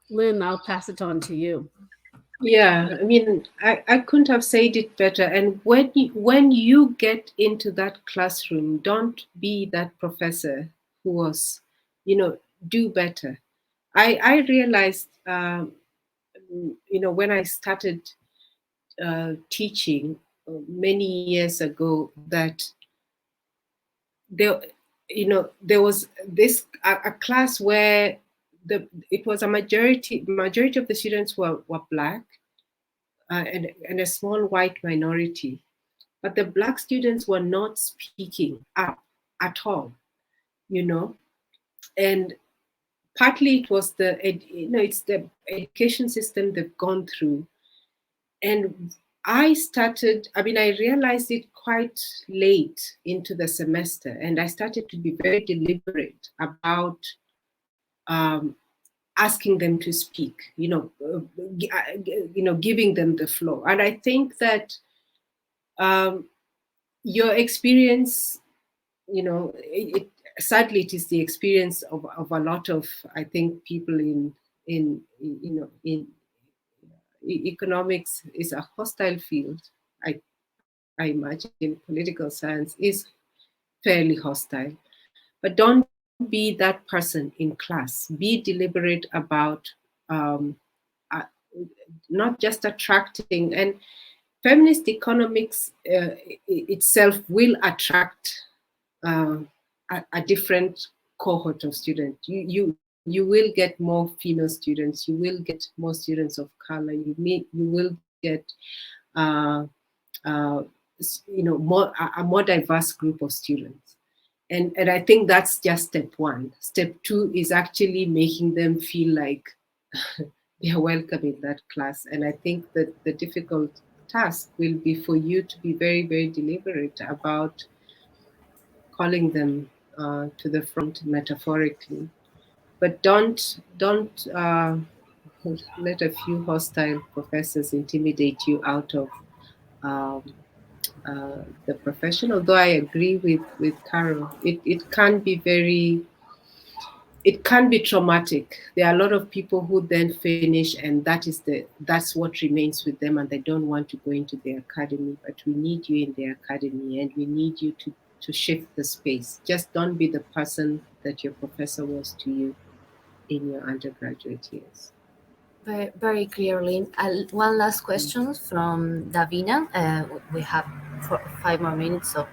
Lyn, I'll pass it on to you. Yeah, I mean, I couldn't have said it better. And when you get into that classroom, don't be that professor who was, do better. I realized, when I started teaching many years ago, that there was this a class where it was a majority of the students were Black, and a small white minority, but the Black students were not speaking up at all, and partly it was it's the education system they've gone through. And I realized it quite late into the semester, and I started to be very deliberate about asking them to speak, giving them the floor. And I think that your experience, sadly, it is the experience of a lot of, I think, people in economics is a hostile field. I imagine political science is fairly hostile, but don't be that person in class. Be deliberate about not just attracting. And feminist economics itself will attract a different cohort of students. You will get more female students. You will get more students of color. You will get more a more diverse group of students. And I think that's just step one. Step two is actually making them feel like they are welcome in that class. And I think that the difficult task will be for you to be very, very deliberate about calling them to the front metaphorically. But don't let a few hostile professors intimidate you out of the profession. Although I agree with Carol, it can be traumatic. There are a lot of people who then finish, and that's what remains with them, and they don't want to go into the academy. But we need you in the academy, and we need you to shift the space. Just don't be the person that your professor was to you in your undergraduate years. Very, very clearly. One last question from Davina. We have 5 more minutes, so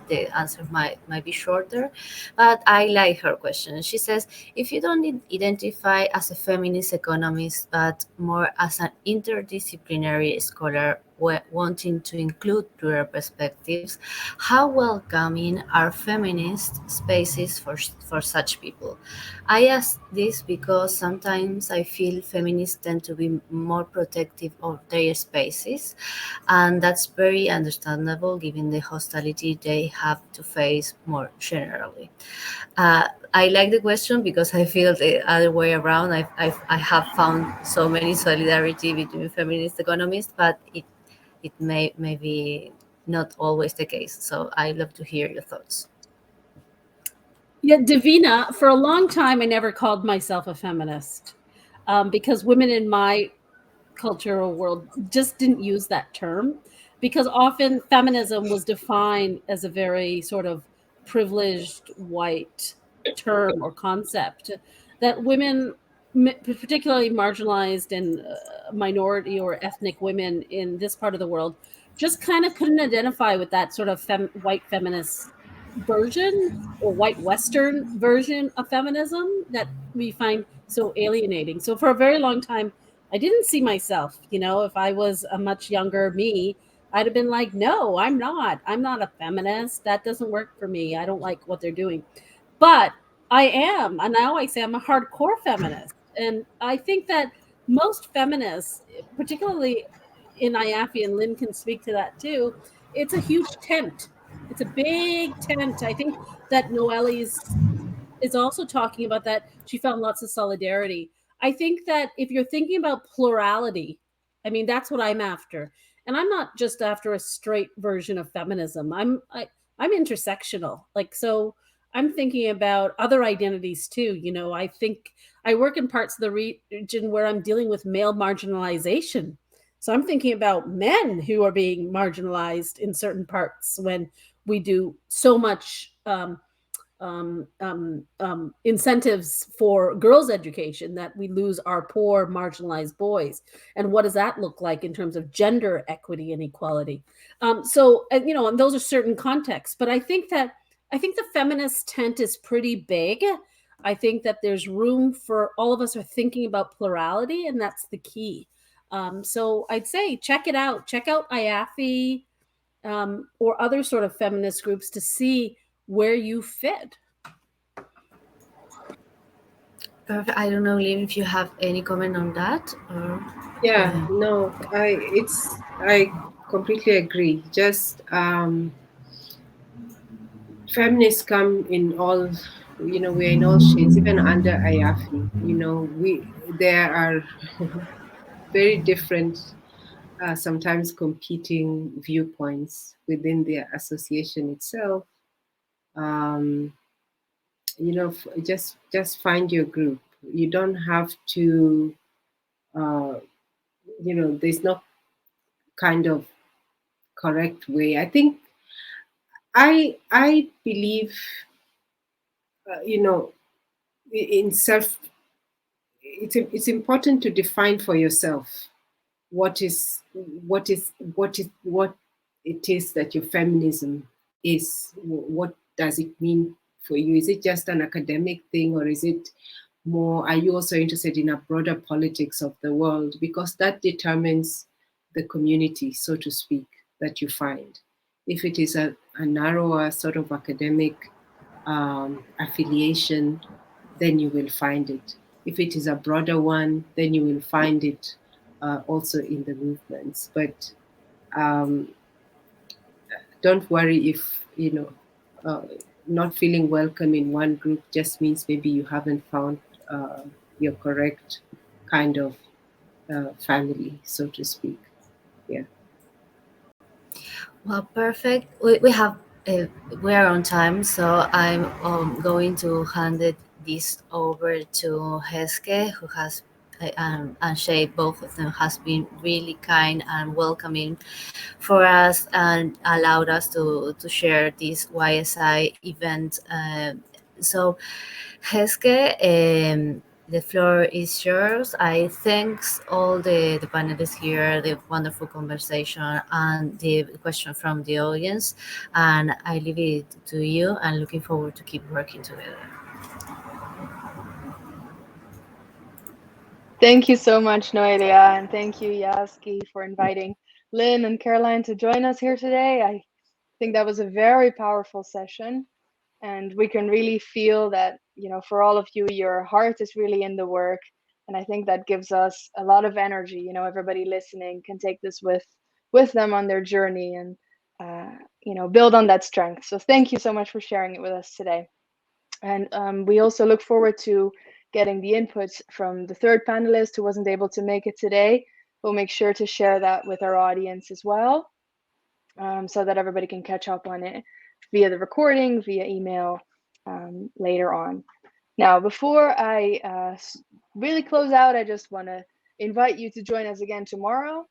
the answer might be shorter, but I like her question. She says, if you don't identify as a feminist economist, but more as an interdisciplinary scholar wanting to include plural perspectives, how welcoming are feminist spaces for such people? I ask this because sometimes I feel feminists tend to be more protective of their spaces, and that's very understandable given the hostility they have to face more generally. I like the question because I feel the other way around. I have found so many solidarity between feminist economists, but it may be not always the case. So I love to hear your thoughts. Yeah, Davina, for a long time, I never called myself a feminist because women in my cultural world just didn't use that term, because often feminism was defined as a very sort of privileged white term or concept that women, particularly marginalized and minority or ethnic women in this part of the world, just kind of couldn't identify with that sort of white feminist version or white Western version of feminism that we find so alienating. So for a very long time, I didn't see myself, if I was a much younger me, I'd have been like, no, I'm not a feminist. That doesn't work for me. I don't like what they're doing. But I am. And now I say I'm a hardcore feminist. And I think that most feminists, particularly in IAFFE, and Lyn can speak to that too, it's a huge tent. It's a big tent. I think that Noelia's is also talking about that. She found lots of solidarity. I think that if you're thinking about plurality, I mean, that's what I'm after. And I'm not just after a straight version of feminism. I'm intersectional. So I'm thinking about other identities too. I think I work in parts of the region where I'm dealing with male marginalization. So I'm thinking about men who are being marginalized in certain parts when we do so much incentives for girls' education that we lose our poor marginalized boys. And what does that look like in terms of gender equity and equality? And those are certain contexts. But I think the feminist tent is pretty big. I think that there's room for all of us are thinking about plurality, and that's the key. So I'd say check it out. Check out IAFFE or other sort of feminist groups to see where you fit. Perfect. I don't know, Lyn, if you have any comment on that. Yeah, no, I completely agree. Just feminists come in all, we're in all shades, even under IAFFE. There are very different, sometimes competing viewpoints within the association itself. Just find your group. You don't have to, there's no kind of correct way. I think I believe, in self, it's important to define for yourself what it is that your feminism is. What does it mean for you? Is it just an academic thing, or is it more, are you also interested in a broader politics of the world? Because that determines the community, so to speak, that you find. If it is a narrower sort of academic affiliation, then you will find it. If it is a broader one, then you will find it also in the movements. But don't worry if, not feeling welcome in one group just means maybe you haven't found your correct kind of family, so to speak. Yeah. Well, perfect. We are on time, so I'm going to hand this over to Heske, who has and Shay, both of them has been really kind and welcoming for us and allowed us to share this YSI event. So, Heske, the floor is yours. I thanks all the panelists here, the wonderful conversation and the question from the audience. And I leave it to you and looking forward to keep working together. Thank you so much, Noelia, and thank you, Yazgi, for inviting Lyn and Caroline to join us here today. I think that was a very powerful session, and we can really feel that, for all of you, your heart is really in the work, and I think that gives us a lot of energy. Everybody listening can take this with them on their journey and build on that strength. So thank you so much for sharing it with us today. And we also look forward to getting the inputs from the third panelist who wasn't able to make it today. We'll make sure to share that with our audience as well, so that everybody can catch up on it via the recording, via email later on. Now, before I really close out, I just want to invite you to join us again tomorrow.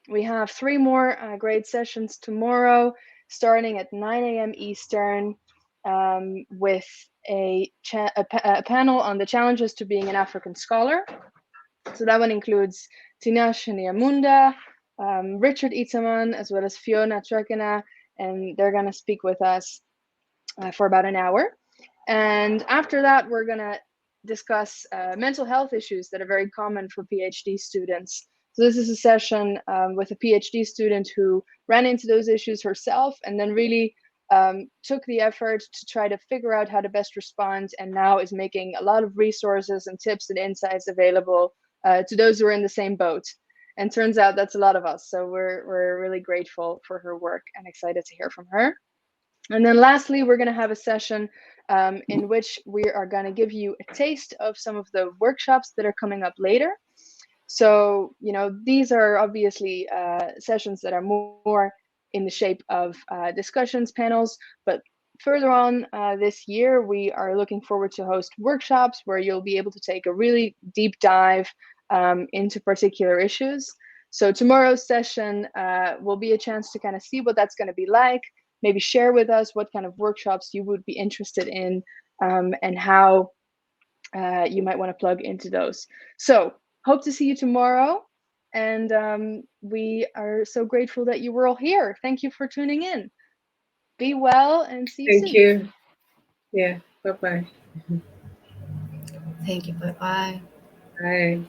We have 3 more great sessions tomorrow, starting at 9 a.m. Eastern, with a panel on the challenges to being an African scholar. So that one includes Tinashe Nyamunda, Richard Itaman, as well as Fiona Trekena, and they're going to speak with us for about an hour. And after that, we're going to discuss mental health issues that are very common for PhD students. So this is a session with a PhD student who ran into those issues herself and then really took the effort to try to figure out how to best respond, and now is making a lot of resources and tips and insights available to those who are in the same boat. And turns out that's a lot of us. So we're really grateful for her work and excited to hear from her. And then lastly, we're going to have a session in which we are going to give you a taste of some of the workshops that are coming up later. So, these are obviously sessions that are more in the shape of discussions, panels, but further on this year, we are looking forward to host workshops where you'll be able to take a really deep dive into particular issues. So tomorrow's session will be a chance to kind of see what that's going to be like, maybe share with us what kind of workshops you would be interested in, and how you might want to plug into those. So hope to see you tomorrow. And we are so grateful that you were all here. Thank you for tuning in. Be well and see you soon. Thank you. Yeah, bye-bye. Thank you. Bye-bye. Bye.